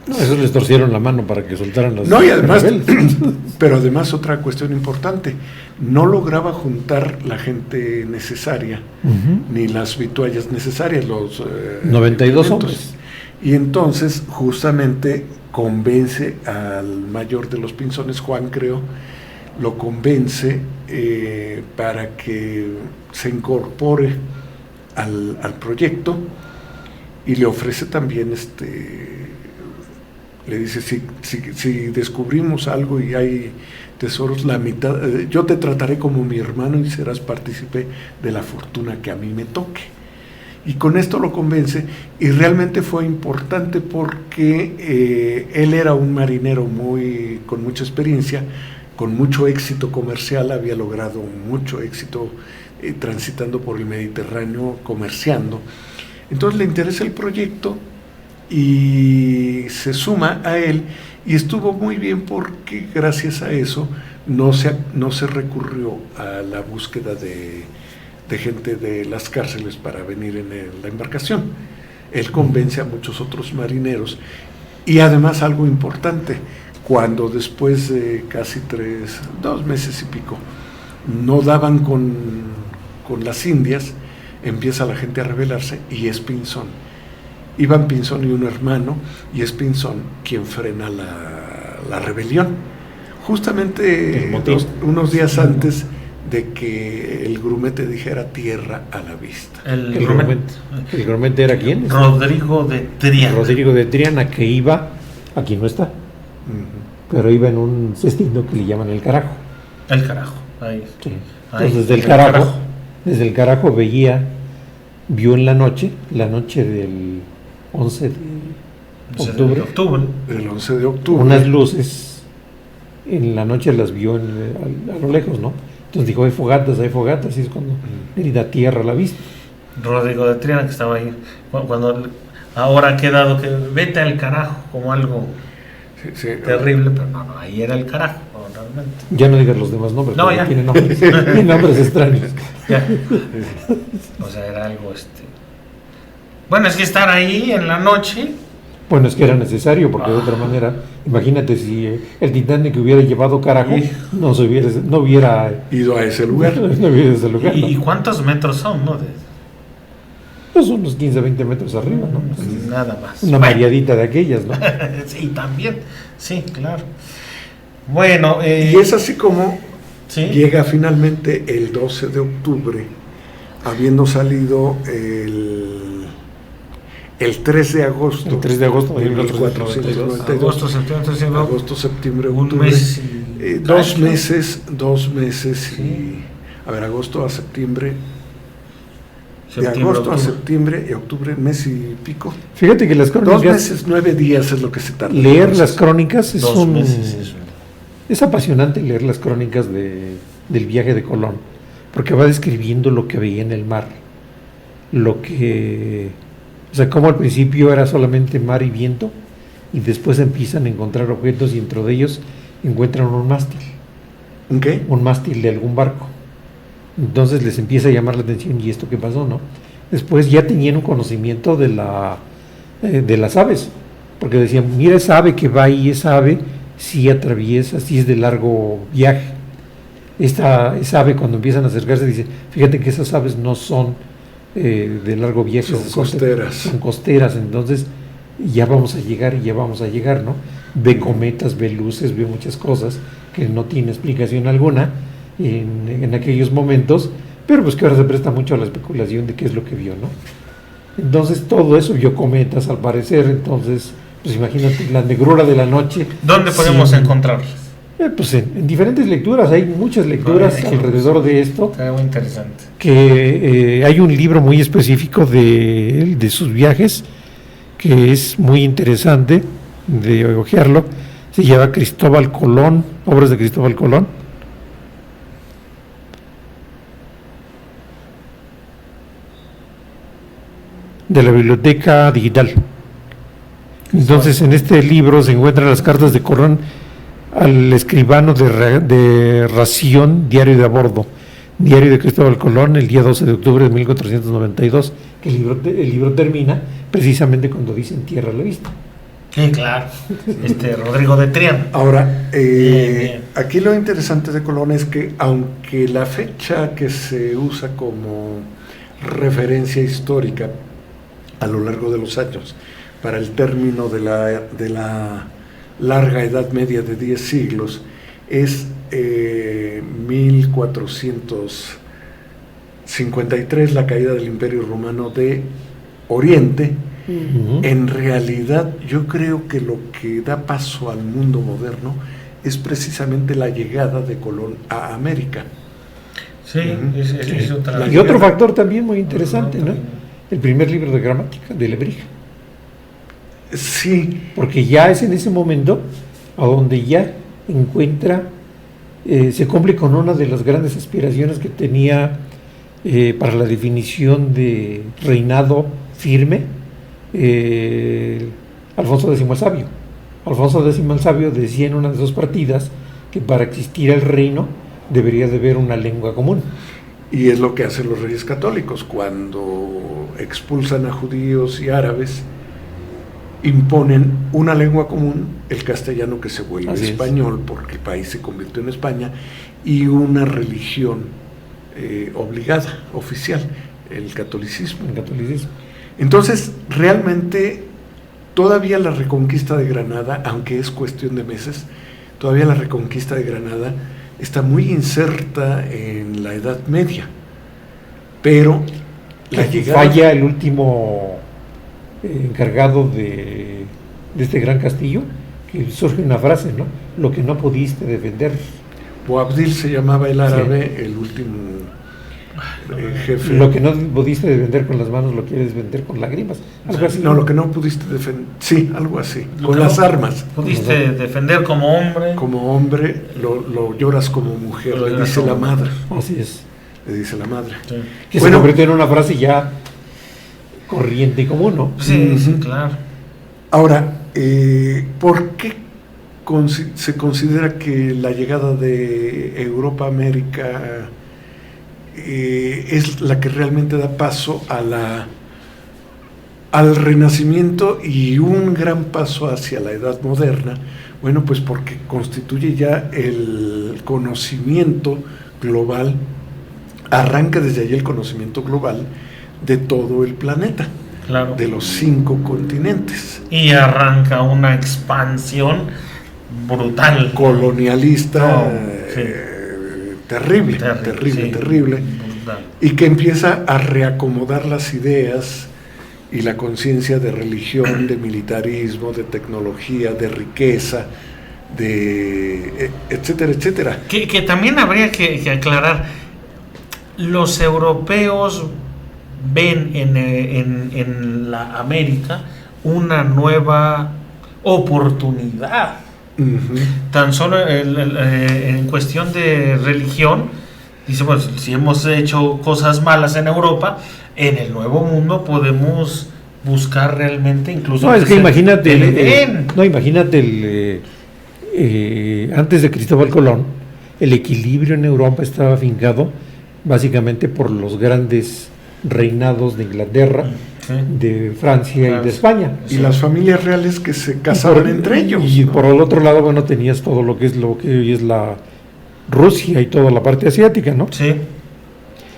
eso les torcieron la mano para que soltaran las... No, y además, pero además otra cuestión importante, no lograba juntar la gente necesaria, ni las vituallas necesarias, los 92 hombres. Y entonces justamente convence al mayor de los Pinzones, Juan, creo, lo convence para que se incorpore al proyecto, y le ofrece también, le dice, si descubrimos algo y hay tesoros, la mitad, yo te trataré como mi hermano y serás partícipe de la fortuna que a mí me toque. Y con esto lo convence, y realmente fue importante porque él era un marinero con mucha experiencia, con mucho éxito comercial, había logrado mucho éxito transitando por el Mediterráneo, comerciando. Entonces le interesa el proyecto y se suma a él, y estuvo muy bien porque gracias a eso no se recurrió a la búsqueda de gente de las cárceles para venir en la embarcación. Él convence a muchos otros marineros, y además algo importante, cuando después de casi 2 meses y pico no daban con las indias, empieza la gente a rebelarse, y es Pinzón, Iván Pinzón y un hermano, y es Pinzón quien frena la rebelión, justamente unos días antes de que el grumete dijera tierra a la vista. ¿El grumete era quién? Rodrigo de Triana. Rodrigo de Triana, que iba, aquí no está, pero iba en un cestino que le llaman el carajo. El carajo, ahí. Sí. Entonces desde el carajo vio en la noche del 11 de octubre, el 11 de octubre, unas luces, en la noche las vio a lo lejos, ¿no? Entonces dijo, hay fogatas, y es cuando grita tierra a la vista. Rodrigo de Triana, que estaba ahí, cuando ahora ha quedado que vete al carajo, como algo terrible, pero no, ahí era el carajo, realmente. Ya no digas los demás nombres, no, ya. Tiene nombres extraños. Ya. O sea, era algo Bueno, es que estar ahí en la noche. Bueno, es que era necesario, porque de otra manera, imagínate si el Titanic hubiera llevado carajo, no hubiera ido a ese lugar. ¿Y cuántos metros son, no? Pues unos 15, 20 metros arriba, ¿no? Nada más. Una mareadita de aquellas, ¿no? Sí, también. Sí, claro. Bueno. Y es así como llega finalmente el 12 de octubre, habiendo salido el 3 de agosto. El 3 de agosto de 1492. Agosto, septiembre, octubre. Un mes. 2 meses. 2 meses y. A ver, agosto a septiembre. De agosto a septiembre y octubre, mes y pico. Fíjate que las crónicas. 2 meses, 9 días es lo que se tarda. Leer las crónicas es 2 meses. Es apasionante leer las crónicas del viaje de Colón, porque va describiendo lo que veía en el mar, o sea, como al principio era solamente mar y viento, y después empiezan a encontrar objetos, y dentro de ellos encuentran un mástil. ¿Qué? Un mástil de algún barco. Entonces les empieza a llamar la atención, ¿y esto qué pasó, no? Después ya tenían un conocimiento de las aves, porque decían, mira esa ave que va ahí, esa ave sí atraviesa, sí es de largo viaje. Esa ave, cuando empiezan a acercarse, dice, fíjate que esas aves no son de largo viaje, son costeras. Son costeras, entonces ya vamos a llegar, ¿no? Ve cometas, ve luces, ve muchas cosas que no tiene explicación alguna en aquellos momentos, pero pues que ahora se presta mucho a la especulación de qué es lo que vio, ¿no? Entonces todo eso vio cometas al parecer, entonces pues imagínate la negrura de la noche. ¿Dónde podemos encontrarlas? Pues en diferentes lecturas, hay muchas lecturas alrededor de esto. Está muy interesante. Que hay un libro muy específico de sus viajes, que es muy interesante de hojearlo. Se llama Cristóbal Colón, obras de Cristóbal Colón. De la biblioteca digital. Entonces en este libro se encuentran las cartas de Colón al escribano de ración, diario de a bordo, diario de Cristóbal Colón, el día 12 de octubre de 1492, que el libro termina precisamente cuando dicen tierra a la vista. Sí, claro, Rodrigo de Triana. Ahora, bien. Aquí lo interesante de Colón es que, aunque la fecha que se usa como referencia histórica a lo largo de los años para el término de la larga Edad Media de 10 siglos, es 1453, la caída del Imperio Romano de Oriente, En realidad, yo creo que lo que da paso al mundo moderno es precisamente la llegada de Colón a América. Sí, es otra. Y otro factor también muy interesante, ¿no? El primer libro de gramática de Lebrija. Sí. Porque ya es en ese momento a donde ya encuentra, se cumple con una de las grandes aspiraciones que tenía para la definición de reinado firme, Alfonso X el Sabio. Alfonso X el Sabio decía en una de sus partidas que para existir el reino debería de haber una lengua común. Y es lo que hacen los reyes católicos cuando expulsan a judíos y árabes, imponen una lengua común, el castellano, que se vuelve español porque el país se convirtió en España, y una religión obligada, oficial, el catolicismo. Entonces, realmente, todavía la reconquista de Granada, aunque es cuestión de meses, todavía la reconquista de Granada está muy inserta en la Edad Media, pero la llegada... Falla el último encargado de este gran castillo, que surge una frase, ¿no? Lo que no pudiste defender. Boabdil se llamaba el árabe, sí. El último jefe. Lo que no pudiste defender con las manos lo quieres vender con lágrimas. Algo así. No, lo que no pudiste defender, sí, algo así. Con las armas. Pudiste defender como hombre. Como hombre, lo lloras como mujer, le dice la madre. Así es. Le dice la madre. Sí. Que se convirtió en una frase ya corriente y común, ¿no? Sí, sí, claro. Ahora, ¿por qué se considera que la llegada de Europa a América es la que realmente da paso al Renacimiento y un gran paso hacia la Edad Moderna? Bueno, pues porque constituye ya el conocimiento global, arranca desde allí el conocimiento global de todo el planeta, claro, de los 5 continentes. Y arranca una expansión brutal, colonialista, sí. Terrible. Brutal. Y que empieza a reacomodar las ideas y la conciencia de religión, de militarismo, de tecnología, de riqueza, de etcétera, etcétera. Que también habría que aclarar, los europeos ven en la América una nueva oportunidad. Uh-huh. Tan solo en cuestión de religión, dice, pues si hemos hecho cosas malas en Europa, en el Nuevo Mundo podemos buscar realmente incluso... No, es que imagínate, antes de Cristóbal Colón, el equilibrio en Europa estaba afincado básicamente por los grandes reinados de Inglaterra, sí, de Francia y de España. Y las familias reales que se casaban entre ellos. Y por el otro lado, bueno, tenías todo lo que hoy es la Rusia y toda la parte asiática, ¿no? Sí.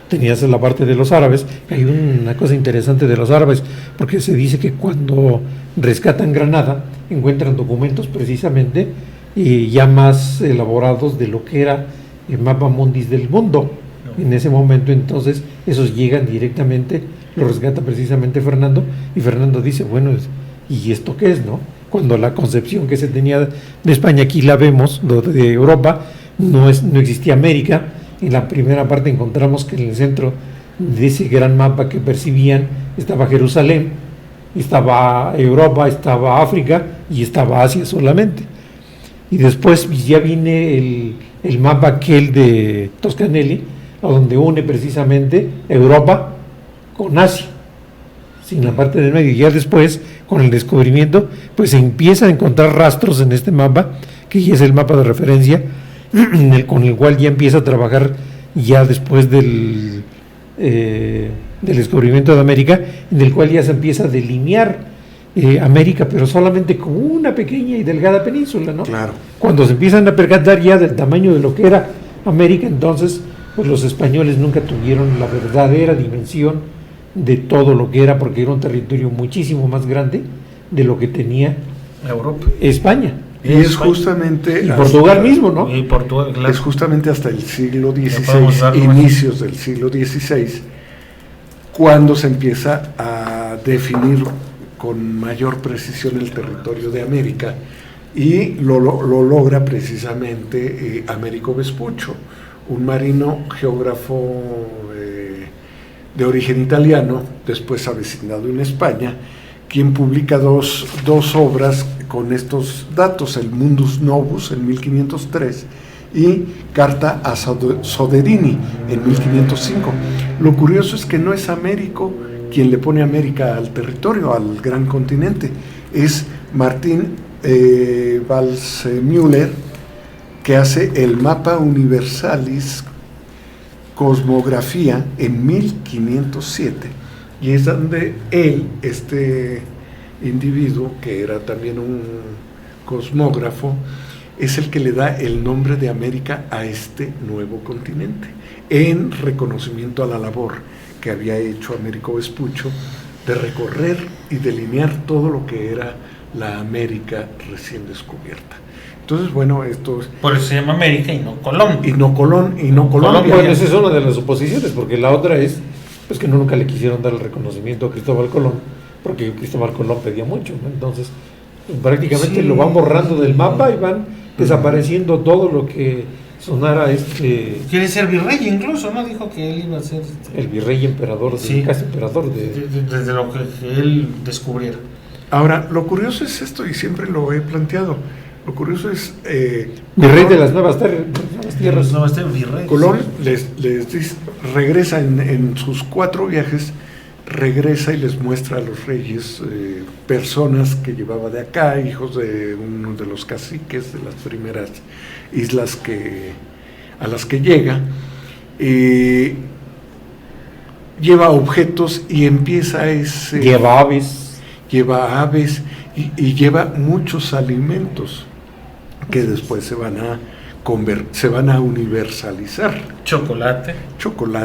Tenías la parte de los árabes. Hay una cosa interesante de los árabes, porque se dice que cuando rescatan Granada, encuentran documentos precisamente ya más elaborados de lo que era el mapa mundis del mundo. En ese momento, entonces, esos llegan directamente, lo rescata precisamente Fernando, y Fernando dice, bueno, ¿y esto qué es, no? Cuando la concepción que se tenía de España, aquí la vemos, de Europa, no existía América. En la primera parte encontramos que en el centro de ese gran mapa que percibían estaba Jerusalén, estaba Europa, estaba África y estaba Asia solamente. Y después ya viene el mapa aquel de Toscanelli, a donde une precisamente Europa con Asia, sin la parte del medio. Y ya después, con el descubrimiento, pues se empieza a encontrar rastros en este mapa, que ya es el mapa de referencia, con el cual ya empieza a trabajar ya después del descubrimiento de América, en el cual ya se empieza a delinear América, pero solamente como una pequeña y delgada península, ¿no? Claro. Cuando se empiezan a percatar ya del tamaño de lo que era América, entonces pues los españoles nunca tuvieron la verdadera dimensión de todo lo que era, porque era un territorio muchísimo más grande de lo que tenía Europa, España. Y es justamente... Y Portugal mismo, ¿no? Y Portugal, claro. Es justamente hasta el siglo XVI, inicios del siglo XVI, cuando se empieza a definir con mayor precisión el territorio de América, y lo logra precisamente Américo Vespuccio, un marino geógrafo de origen italiano, después avecindado en España, quien publica dos obras con estos datos, el Mundus Novus en 1503 y Carta a Soderini en 1505. Lo curioso es que no es Américo quien le pone América al territorio, al gran continente, es Martín Waldseemüller, que hace el Mapa Universalis Cosmografía en 1507, y es donde él, este individuo, que era también un cosmógrafo, es el que le da el nombre de América a este nuevo continente, en reconocimiento a la labor que había hecho Américo Vespuccio de recorrer y delinear todo lo que era la América recién descubierta. Entonces, bueno, esto es... Por eso se llama América y no Colón. Y no Colombia. Bueno, esa es una de las suposiciones, porque la otra es pues que nunca le quisieron dar el reconocimiento a Cristóbal Colón, porque Cristóbal Colón pedía mucho, ¿no? Entonces, pues, prácticamente lo van borrando del mapa y van desapareciendo todo lo que sonara Quiere ser virrey incluso, ¿no? Dijo que él iba a ser... el virrey emperador, casi emperador desde lo que él descubriera. Ahora, lo curioso es esto, y siempre lo he planteado. Lo curioso es... virrey de las nuevas tierras. Virrey. Colón les dice, regresa en sus 4 viajes, regresa y les muestra a los reyes personas que llevaba de acá, hijos de uno de los caciques de las primeras islas a las que llega. Lleva objetos y empieza ese... Lleva aves y lleva muchos alimentos que después se van a universalizar. Chocolate.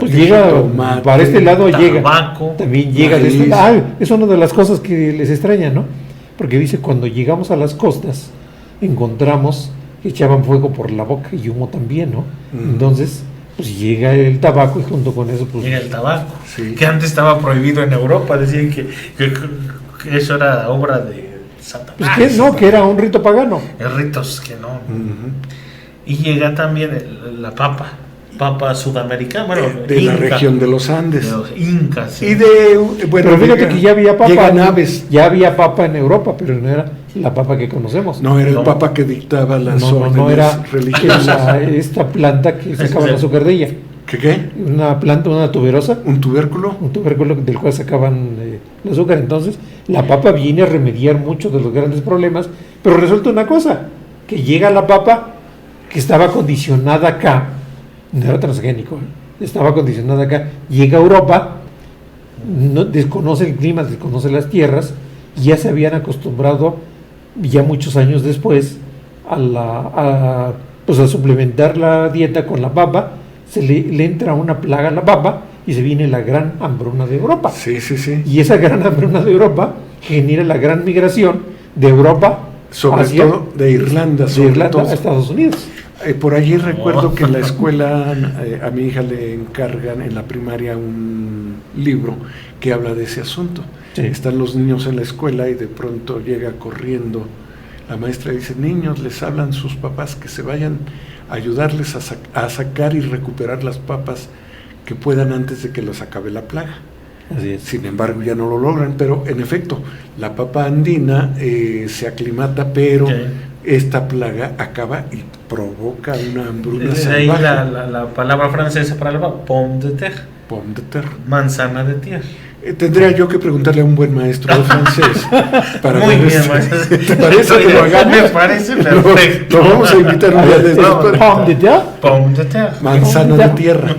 Pues llega, tomate, para este lado tabaco, llega, también llega de este lado. Es una de las cosas que les extraña, ¿no? Porque dice, cuando llegamos a las costas, encontramos que echaban fuego por la boca y humo también, ¿no? Entonces, pues llega el tabaco y junto con eso, pues... Llega el tabaco, sí. Que antes estaba prohibido en Europa, decían que eso era obra de Satanás. Pues que era un rito pagano. Ritos que no. Y llega también la papa sudamericana, bueno, de la región de los Andes. De los incas. Sí. Y pero fíjate que ya había papa. Llegan aves. Ya había papa en Europa, pero no era la papa que conocemos. No era el papa que dictaba las órdenes no era religiosas. Esta planta que sacaba el azúcar de ella. ¿Qué? Una planta, una tuberosa. ¿Un tubérculo? Un tubérculo del cual sacaban el azúcar. Entonces, la papa viene a remediar muchos de los grandes problemas, pero resulta una cosa, que llega la papa que estaba condicionada acá, no era transgénico, estaba condicionada acá, llega a Europa, no, desconoce el clima, desconoce las tierras, y ya se habían acostumbrado, ya muchos años después, a suplementar la dieta con la papa. Se le entra una plaga a la papa y se viene la gran hambruna de Europa. Sí. Y esa gran hambruna de Europa genera la gran migración de Europa sobre todo de Irlanda, a Estados Unidos. Por allí recuerdo que en la escuela a mi hija le encargan en la primaria un libro que habla de ese asunto. Sí. Están los niños en la escuela y de pronto llega corriendo la maestra y dice: niños, les hablan sus papás que se vayan a ayudarles a sacar y recuperar las papas que puedan antes de que los acabe la plaga. Así es. Sin embargo, ya no lo logran, pero en efecto, la papa andina se aclimata, pero esta plaga acaba y provoca una hambruna salvaje. De ahí la palabra francesa para la papa, pomme de terre. Pomme de terre. Manzana de tierra. Tendría yo que preguntarle a un buen maestro de francés para muy ver bien, maestro. ¿Te parece que lo hagamos? Me parece perfecto. Lo vamos a invitar un día desde Pomme de terre. Pomme de terre. Manzana de tierra.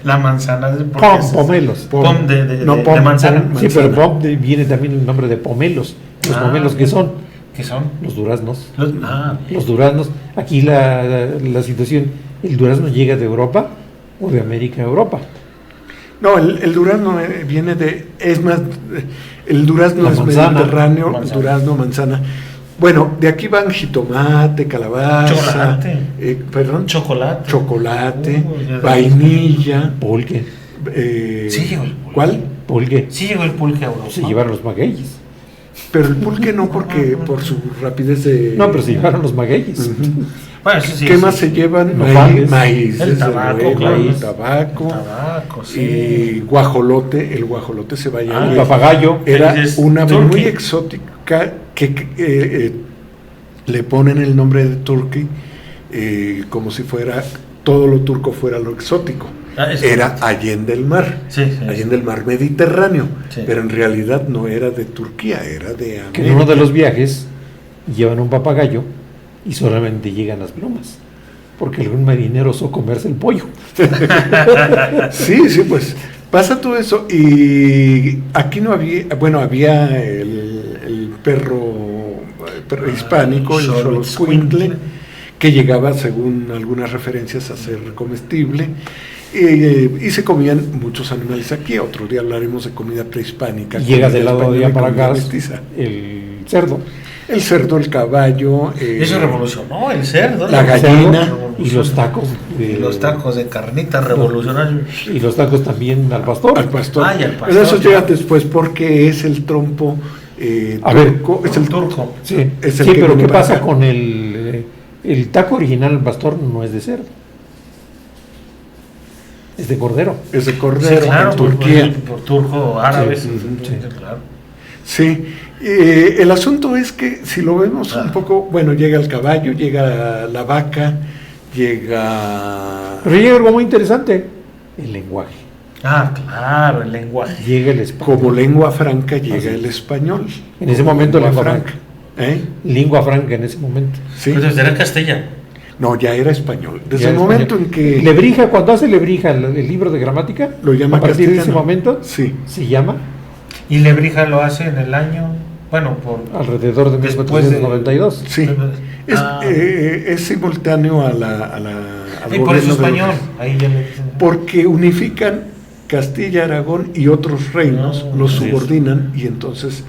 La manzana de pomelos. Pom de manzana. Sí, pero pom viene también el nombre de pomelos. Los pomelos, ¿qué son? ¿Qué son? Los duraznos. Los duraznos. Aquí la situación, el durazno llega de Europa o de América a Europa. No, el durazno viene es más, el durazno es mediterráneo, manzana. Durazno, manzana. Bueno, de aquí van jitomate, calabaza, chocolate, vainilla, pulque. Sí llegó el pulque. ¿Cuál? Pulque. Sí llegó el pulque a Europa. Se llevaron los magueyes. Pero el pulque no, porque por su rapidez de... No, pero se llevaron los magueyes. Ujú. Bueno, sí, ¿Qué sí, más sí. se llevan? Nopales. Maíz, El desde tabaco, luego, claro. el tabaco, Tabaco, sí. y guajolote. El guajolote se vaya. Ah, El papagayo. Era Dices, una ave turkey. muy exótica que le ponen el nombre de turkey como si fuera todo lo turco fuera lo exótico. Ah, es Era correcto. Allende el mar, Sí, sí. Allende el mar Mediterráneo, Sí. pero en realidad no era de Turquía, era de América. Que en uno de los viajes llevan un papagayo y solamente llegan las plumas. Porque algún marinero osó comerse el pollo. Sí, sí, pues pasa todo eso y aquí no había, bueno, había el perro hispánico, el Xoloitzcuintle, que llegaba, según algunas referencias, a ser comestible y se comían muchos animales aquí. Otro día hablaremos de comida prehispánica. Y llega comida del lado de española allá y para comida acá mestiza. el cerdo. El cerdo, el caballo, Eso revolucionó el cerdo. la ¿no? gallina. Revolucionó. Y los tacos. Y los tacos de carnita revolucionarios. Y los tacos también al pastor. Al pastor. Ah, y al pastor, Pero eso ya. llega después porque es el trompo A ver, turco. Es el turco. Sí, Es el sí, que pero viene ¿qué para pasa acá. con el taco original al pastor? No es de cerdo. Es de cordero. Es de Sí, cordero claro, en Turquía. por turco árabes. Sí, sí. Claro. Sí, el asunto es que si lo vemos un poco, bueno, llega el caballo, llega la vaca, llega... Pero llega algo muy interesante. El lenguaje. Ah, claro, el lenguaje. Llega el español. Como lengua franca llega Así es. el español. En ese Como momento lengua franca. ¿Eh? Lengua franca en ese momento. Sí. Pues será castellano. No, ya era español. Desde Ya el es momento español. en que Lebrija, cuando hace Lebrija el libro de gramática, lo llama a partir de ese castellano. momento Sí. se llama Y Lebrija lo hace en el año, bueno, por... alrededor de Después de- 1492. Sí. Ah. Es simultáneo al Y por eso gobierno de español. los- Ahí ya le dicen. Porque unifican Castilla, Aragón y otros reinos, Ah, los así es. subordinan y entonces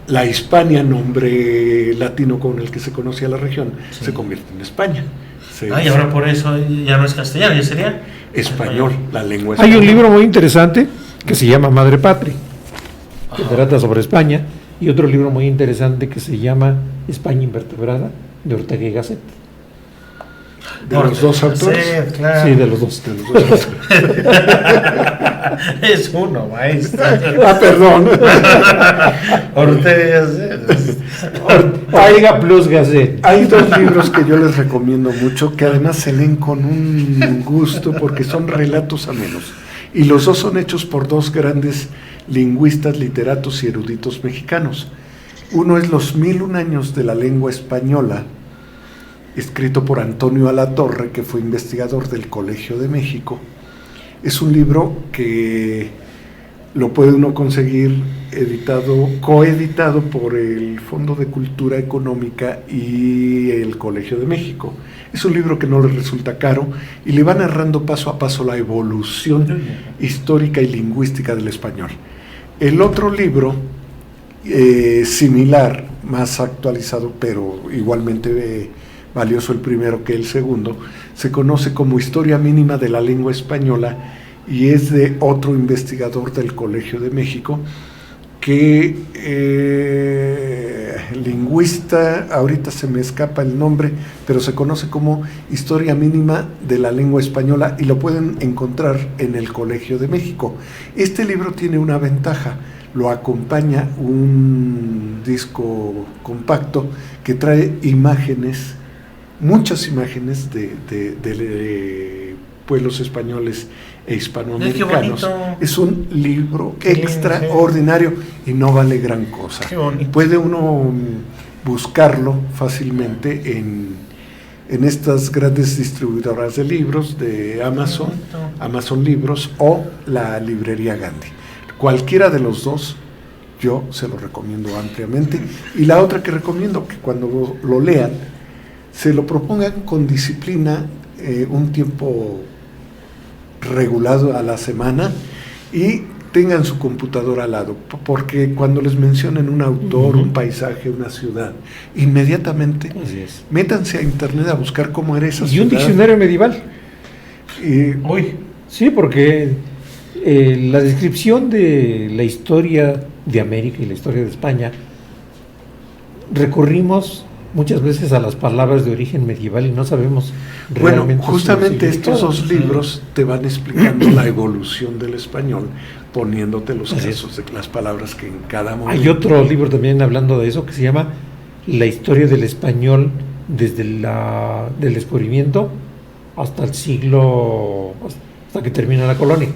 la Hispania, nombre latino con el que se conocía la región, Sí. se convierte en España. Y ahora por eso ya no es castellano, ya sería Español, la lengua Hay un española. libro muy interesante que se llama Madre Patria, que Ajá. trata sobre España, y otro libro muy interesante que se llama España Invertebrada, de Ortega y Gasset. De los dos autores. Sí, claro. Sí, de los dos. De los dos autores. Es uno, maestro. Ah, perdón. Ortega. Ortega plus Gasset. Hay dos libros que yo les recomiendo mucho, que además se leen con un gusto porque son relatos amenos. Y los dos son hechos por dos grandes lingüistas, literatos y eruditos mexicanos. Uno es Los 1001 años de la lengua española, escrito por Antonio Alatorre, que fue investigador del Colegio de México. Es un libro que lo puede uno conseguir coeditado por el Fondo de Cultura Económica y el Colegio de México. Es un libro que no le resulta caro y le va narrando paso a paso la evolución histórica y lingüística del español. El otro libro, similar, más actualizado, pero igualmente valioso el primero que el segundo, se conoce como Historia Mínima de la Lengua Española y es de otro investigador del Colegio de México que lingüista, ahorita se me escapa el nombre, pero se conoce como Historia Mínima de la Lengua Española y lo pueden encontrar en el Colegio de México. Este libro tiene una ventaja, lo acompaña un disco compacto que trae imágenes, muchas imágenes de pueblos españoles e hispanoamericanos. Ay, qué bonito. Es un libro Qué lindo, extraordinario y no vale gran cosa. Qué bonito. Puede uno buscarlo fácilmente en estas grandes distribuidoras de libros de Amazon, Qué bonito. Amazon Libros o la librería Gandhi. Cualquiera de los dos yo se lo recomiendo ampliamente. Y la otra que recomiendo, que cuando lo lean se lo propongan con disciplina, un tiempo regulado a la semana y tengan su computadora al lado, porque cuando les mencionen un autor, un paisaje, una ciudad, inmediatamente Así es. métanse a internet a buscar cómo era esa Y ciudad. un diccionario medieval. Y, Uy, Sí, porque la descripción de la historia de América y la historia de España recurrimos muchas veces a las palabras de origen medieval y no sabemos Bueno, realmente justamente su estos significado. dos libros te van explicando la evolución del español, poniéndote los Así casos de las palabras que en cada Hay momento... otro libro también hablando de eso que se llama La historia del español desde del descubrimiento hasta el siglo, hasta que termina la colonia.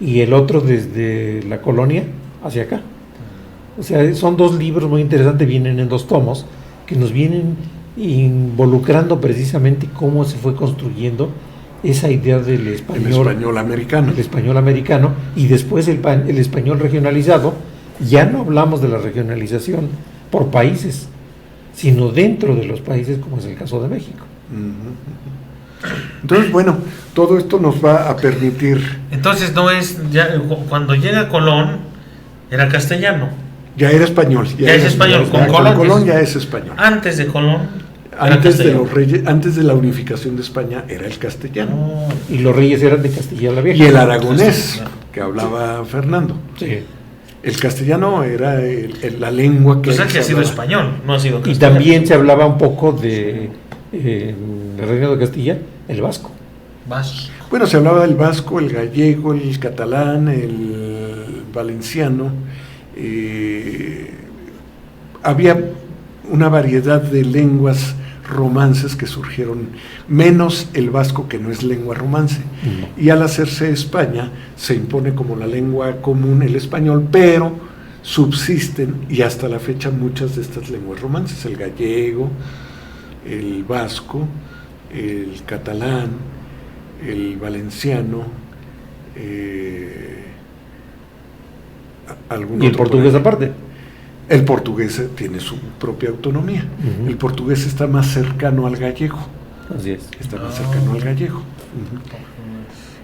Y el otro desde la colonia hacia acá. O sea, son dos libros muy interesantes, vienen en 2 tomos, que nos vienen involucrando precisamente cómo se fue construyendo esa idea del español, El español americano. el español americano, y después el español regionalizado. Ya no hablamos de la regionalización por países, sino dentro de los países, como es el caso de México. Entonces, bueno, todo esto nos va a permitir... Entonces no es, ya, cuando llega Colón, era castellano. Ya era español. Ya es español, con Colón ya es español. Antes de Colón, era Antes de castellano. los reyes, antes de la unificación de España era el castellano. No. Y los reyes eran de Castilla la Vieja. Y el aragonés, Claro. que hablaba Fernando. Sí. El castellano era la lengua que... Pues es que ha se sido hablaba. español, no ha sido Y castellano. también se hablaba un poco de el Reino de Castilla, el vasco. Vas. Bueno, se hablaba del vasco, el gallego, el catalán, el valenciano. Había una variedad de lenguas romances que surgieron, menos el vasco, que no es lengua romance. No. Y al hacerse España, se impone como la lengua común el español, pero subsisten, y hasta la fecha, muchas de estas lenguas romances: el gallego, el vasco, el catalán, el valenciano, algún Y el otro por portugués ahí. aparte. El portugués tiene su propia autonomía. Ujú. El portugués está más cercano al gallego. Así es. Está más Ah. cercano al gallego. Ujú.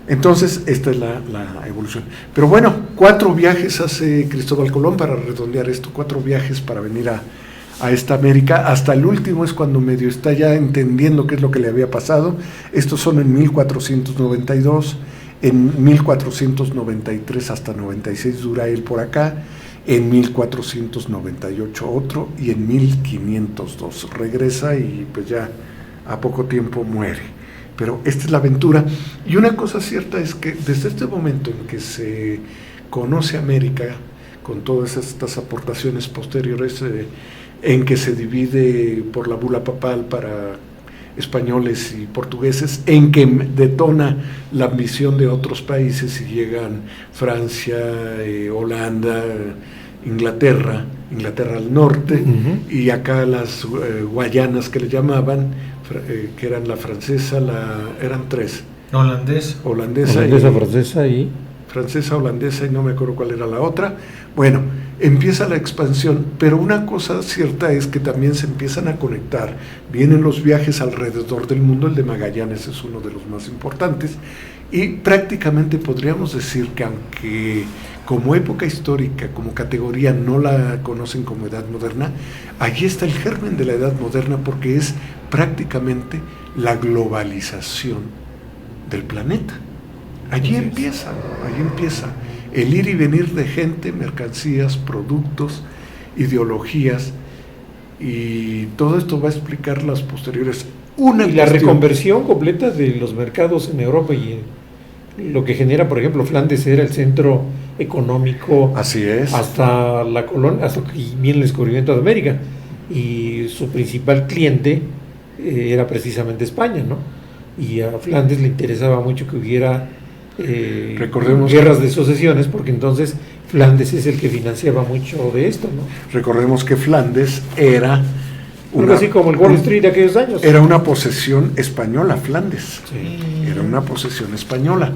Entonces, esta es la evolución. Pero bueno, 4 viajes hace Cristóbal Colón, para redondear esto, 4 viajes para venir a esta América. Hasta el último es cuando medio está ya entendiendo qué es lo que le había pasado. Estos son en 1492, en 1493 hasta 96 dura él por acá, en 1498 otro, y en 1502 regresa y pues ya a poco tiempo muere. Pero esta es la aventura. Y una cosa cierta es que desde este momento en que se conoce América, con todas estas aportaciones posteriores, en que se divide por la bula papal para españoles y portugueses, en que detona la ambición de otros países y llegan Francia, Holanda, Inglaterra al norte, Ujú. y acá las Guayanas que le llamaban, que eran la francesa, eran 3, Holandés. holandesa, Holandesa, francesa y francesa, holandesa, y no me acuerdo cuál era la otra. Bueno, empieza la expansión, pero una cosa cierta es que también se empiezan a conectar. Vienen los viajes alrededor del mundo, el de Magallanes es uno de los más importantes, y prácticamente podríamos decir que, aunque como época histórica, como categoría, no la conocen como Edad Moderna, allí está el germen de la Edad Moderna, porque es prácticamente la globalización del planeta. Allí empieza el ir y venir de gente, mercancías, productos, ideologías, y todo esto va a explicar las posteriores. y la cuestión- reconversión completa de los mercados en Europa, y lo que genera, por ejemplo, Flandes era el centro económico Así es. hasta la colonia, hasta que viene el descubrimiento de América, y su principal cliente era precisamente España, ¿no? Y a Flandes le interesaba mucho que hubiera Recordemos guerras de sucesiones, porque entonces Flandes es el que financiaba mucho de esto, ¿no? Recordemos que Flandes era Algo así como el Wall Street de aquellos años. Era una posesión española, Flandes. Sí. Era una posesión española.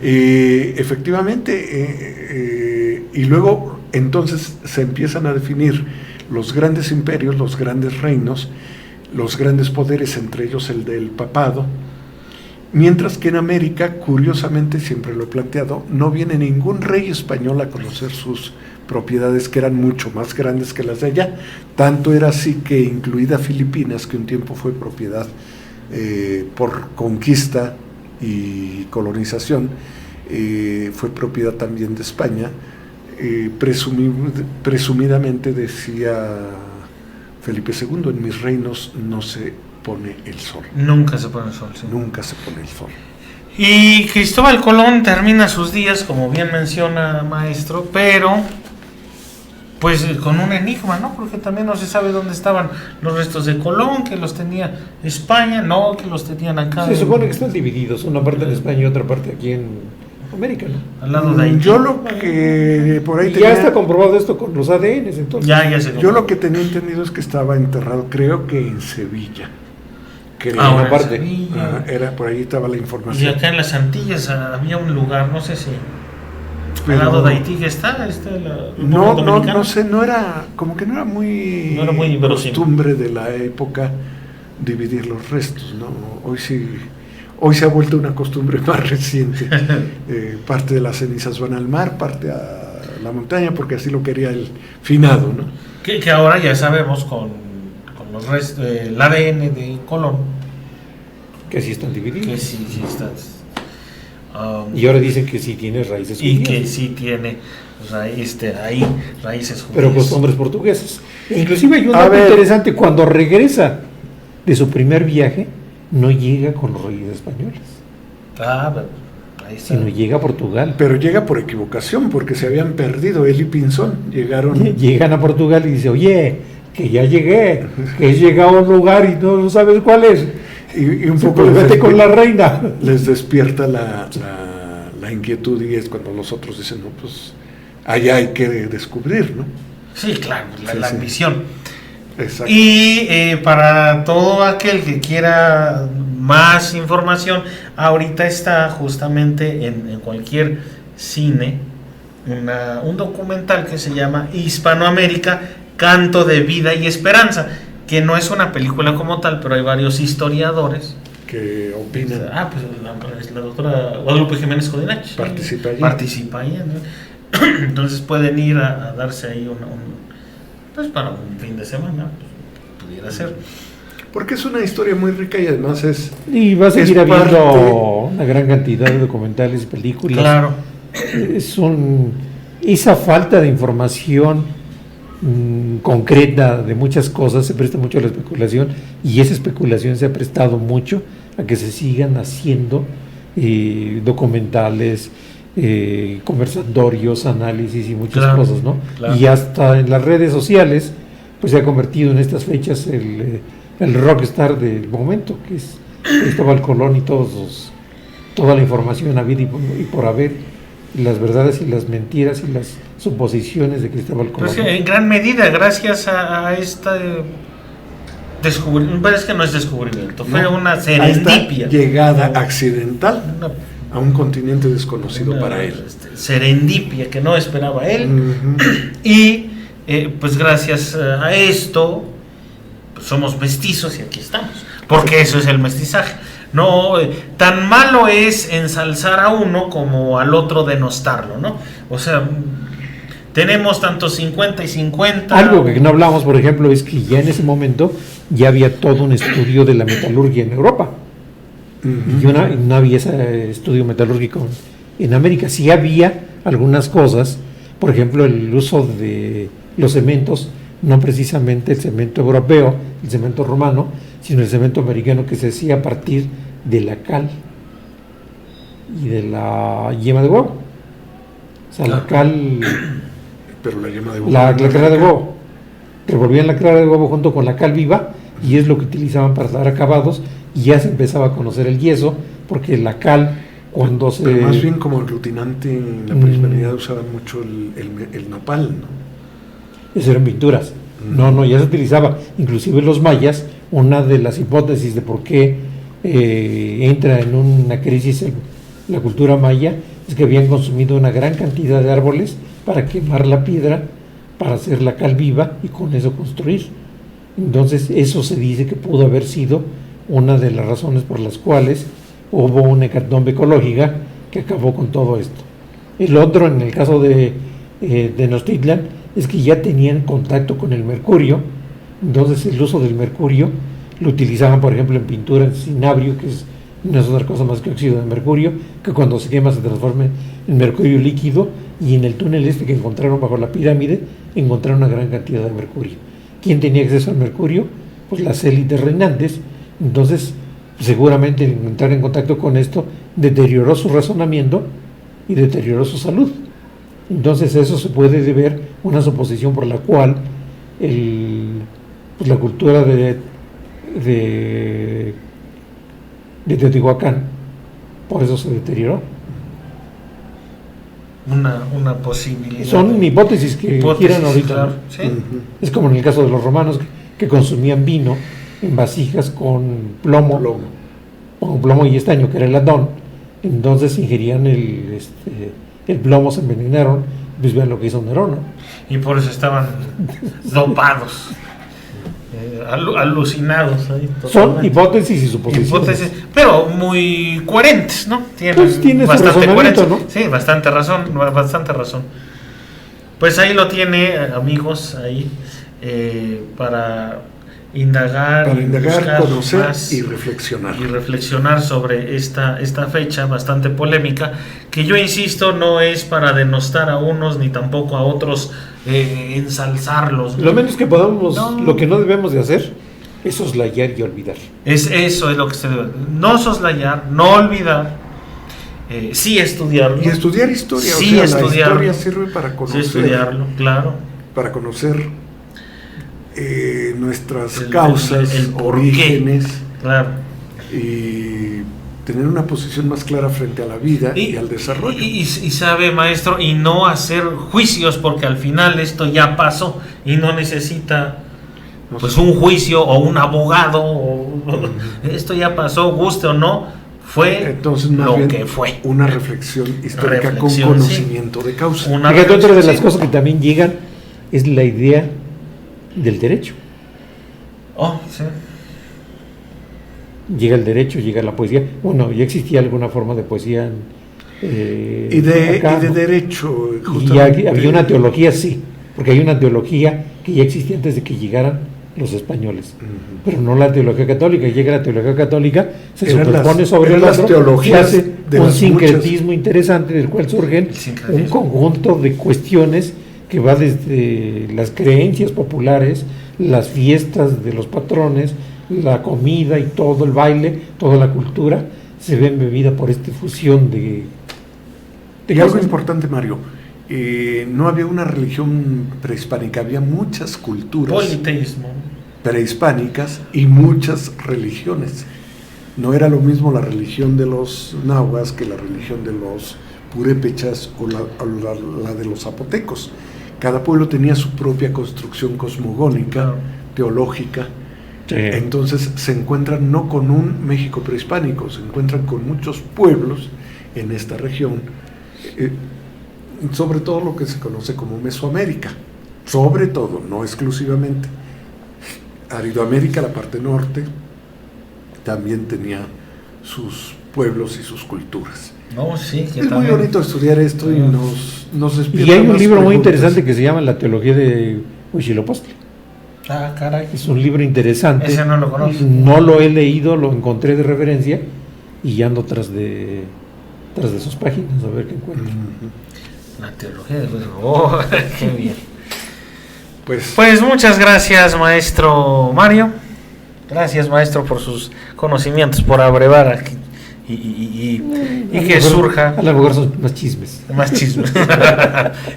Efectivamente, y luego entonces se empiezan a definir los grandes imperios, los grandes reinos, los grandes poderes, entre ellos el del papado, mientras que en América, curiosamente, siempre lo he planteado, no viene ningún rey español a conocer sus propiedades, que eran mucho más grandes que las de allá. Tanto era así que, incluida Filipinas, que un tiempo fue propiedad por conquista y colonización, fue propiedad también de España, presumidamente decía Felipe II, en mis reinos no se pone el sol. Nunca se pone el sol, sí. Nunca se pone el sol. Y Cristóbal Colón termina sus días, como bien menciona maestro, pero pues con un enigma, ¿no? Porque también no se sabe dónde estaban los restos de Colón, que los tenía España, no, que los tenían acá. Se supone que están divididos, una parte en España y otra parte aquí en América, ¿no? Al lado de ahí. Yo lo que por ahí ya está comprobado esto con los ADNs, entonces. Ya se yo lo que tenía entendido es que estaba enterrado, creo que en Sevilla. Ahora, una parte. Era por ahí estaba la Y información. acá en las Antillas había un lugar, no sé si Pero- al lado de Haití que está la No sé, no era muy, No era muy verosímil. costumbre de la época dividir los restos, ¿no? Hoy se ha vuelto una costumbre más reciente. Parte de las cenizas van al mar, parte a la montaña, porque así lo quería el finado, ¿no? Que ahora ya sabemos con los restos, el ADN de Colón, Que sí están divididos. que sí está. Y ahora dicen que sí tiene raíces Y judías. que sí tiene raíces judías. Pero costumbres portuguesas. Inclusive hay un A dato ver. interesante, cuando regresa de su primer viaje, no llega con los reyes españoles, Pero ahí está. sino llega a Portugal. Pero llega por equivocación, porque se habían perdido. Él y Pinzón llegaron. Llegan a Portugal y dice, oye, que ya llegué, que he llegado a un lugar y no sabes cuál es. Y un Se poco pues vete con la reina. les despierta la inquietud, y es cuando los otros dicen, no, pues allá hay que descubrir, ¿no? Sí, claro, Sí, la sí. ambición. Exacto. Y para todo aquel que quiera más información, ahorita está justamente en cualquier cine un documental que se llama Hispanoamérica, Canto de Vida y Esperanza, que no es una película como tal, pero hay varios historiadores. Que opinan. Pues la doctora Guadalupe Jiménez Codinach Participa allí. ¿no? Entonces pueden ir a darse ahí pues para un fin de semana, pues, pudiera ser. Porque es una historia muy rica y además es... Y va a seguir Es habiendo parte- una gran cantidad de documentales y películas. Claro. Esa falta de información concreta de muchas cosas se presta mucho a la especulación, y esa especulación se ha prestado mucho a que se sigan haciendo documentales, conversatorios, análisis y muchas Claro, cosas, ¿no? claro. Y hasta en las redes sociales pues se ha convertido en estas fechas el rockstar del momento, que es Cristóbal Colón y toda la información habida y por haber, las verdades y las mentiras y las suposiciones de Cristóbal Colón. Pues que en gran medida, gracias a esta descubrimiento, es que no es descubrimiento, fue No, una a esta serendipia. llegada accidental Una- a un continente desconocido una, para él. serendipia que no esperaba él. Ujú. Y pues gracias a esto pues somos mestizos y aquí estamos, porque eso es el mestizaje. No, tan malo es ensalzar a uno como al otro denostarlo, ¿no? O sea, tenemos tanto 50 y 50. Algo que no hablamos, por ejemplo, es que ya en ese momento ya había todo un estudio de la metalurgia en Europa, y no había ese estudio metalúrgico en América. Sí había algunas cosas, por ejemplo, el uso de los cementos, no precisamente el cemento europeo, el cemento romano, sino el cemento americano, que se hacía a partir de la cal y de la yema de huevo. O sea, la cal, Pero la yema de huevo. la clara de huevo. Revolvían la clara de huevo junto con la cal viva, y es lo que utilizaban para dar acabados, y ya se empezaba a conocer el yeso, porque la cal, cuando se... Pero más bien como aglutinante, en la prehispanidad usaban mucho el nopal, ¿no? Eso eran pinturas. No, ya se utilizaba. Inclusive los mayas, una de las hipótesis de por qué entra en una crisis en la cultura maya es que habían consumido una gran cantidad de árboles para quemar la piedra, para hacer la cal viva y con eso construir. Entonces eso se dice que pudo haber sido una de las razones por las cuales hubo una hecatombe ecológica que acabó con todo esto. El otro, en el caso de Tenochtitlan, es que ya tenían contacto con el mercurio. Entonces el uso del mercurio lo utilizaban, por ejemplo, en pintura en cinabrio, que es no es otra cosa más que óxido de mercurio, que cuando se quema se transforma en mercurio líquido, y en el túnel este que encontraron bajo la pirámide, encontraron una gran cantidad de mercurio. ¿Quién tenía acceso al mercurio? Pues las élites reinantes. Entonces, seguramente el entrar en contacto con esto deterioró su razonamiento y deterioró su salud. Entonces eso se puede deber una suposición por la cual pues la cultura de Teotihuacán por eso se deterioró. Una posibilidad. Son hipótesis que giran ahorita. Claro, ¿no? ¿sí? Es como en el caso de los romanos que consumían vino en vasijas con plomo y estaño, que era el ladón. Entonces ingerían el plomo, se envenenaron. Pues vean lo que hizo Nerón, ¿no? Y por eso estaban dopados, alucinados ahí. Son hipótesis y suposiciones. Hipótesis, pero muy coherentes, ¿no? Pues tiene su razonamiento, ¿no? Sí, bastante razón. Pues ahí lo tiene, amigos, ahí para indagar, conocer más y reflexionar. Y reflexionar sobre esta fecha bastante polémica, que yo insisto, no es para denostar a unos ni tampoco a otros, ensalzarlos, ¿no? Lo menos que podamos, No. lo que no debemos de hacer es soslayar y olvidar. Eso es lo que se debe. No soslayar, no olvidar, sí estudiarlo. Y estudiar historia. Sí, la estudiarlo. historia sirve para conocer. Sí, estudiarlo, claro. Para conocer nuestras causas, el porqué. orígenes, Claro. y tener una posición más clara frente a la vida y al desarrollo. Y sabe, maestro, y no hacer juicios, porque al final esto ya pasó y no necesita pues un juicio o un abogado. Esto ya pasó, guste o no, fue entonces más lo bien que fue. una reflexión histórica Reflexión, con conocimiento de causa. Fíjate, otra de las sí. cosas que también llegan es la idea del derecho. Oh, sí. Llega el derecho, llega la poesía. Bueno, ya existía alguna forma de poesía Y de derecho, y justamente. había una teología, sí, porque hay una teología que ya existía antes de que llegaran los españoles, pero no la teología católica. Llega la teología católica, se Eran superpone las- sobre eran el las otro, teologías se hace de un las sincretismo interesante del cual surgen un conjunto de cuestiones que va desde las creencias populares, las fiestas de los patrones, la comida y todo el baile, toda la cultura se ve embebida por esta fusión de Y algo cosas. importante, Mario, no había una religión prehispánica, había muchas culturas Politeísmo. prehispánicas y muchas religiones. No era lo mismo la religión de los nahuas que la religión de los purépechas o la de los zapotecos. Cada pueblo tenía su propia construcción cosmogónica, Claro. teológica. Sí. Entonces se encuentran no con un México prehispánico, se encuentran con muchos pueblos en esta región, sobre todo lo que se conoce como Mesoamérica, sobre todo, no exclusivamente. Aridoamérica, la parte norte, también tenía sus pueblos y sus culturas. No, sí, que Es muy también. bonito estudiar esto y nos despierta Y hay un más libro muy preguntas. interesante que se llama La teología de Huitzilopochtli. Ah, caray. Es un libro interesante. Ese no lo conozco. No lo he leído, lo encontré de referencia y ando tras de sus páginas a ver qué encuentro. La teología de oh, qué bien. Pues Pues muchas gracias, maestro Mario. Gracias, maestro, por sus conocimientos, por abrevar aquí y A lo que mejor- surja A lo mejor son más chismes. más chismes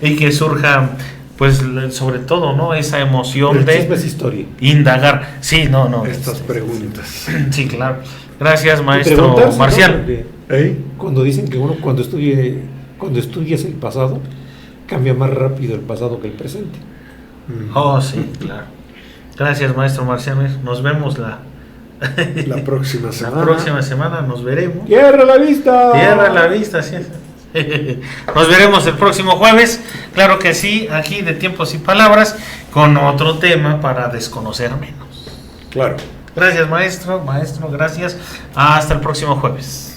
y que surja, pues, sobre todo, ¿no? Esa emoción El de chisme es historia. indagar. Sí, no. estas preguntas. Sí, claro. Gracias, Y maestro preguntarse, ¿no? Marcial. Porque cuando dicen que uno cuando estudias el pasado, cambia más rápido el pasado que el presente. Oh, sí, claro. Gracias, maestro Marcial. Nos vemos la próxima la semana. próxima semana. Nos veremos. ¡Cierra la vista! Cierra la vista, sí. Nos veremos el próximo jueves. Claro que sí, aquí de Tiempos y Palabras, con otro tema para desconocer menos. Claro. Gracias, maestro. Maestro, gracias. Hasta el próximo jueves.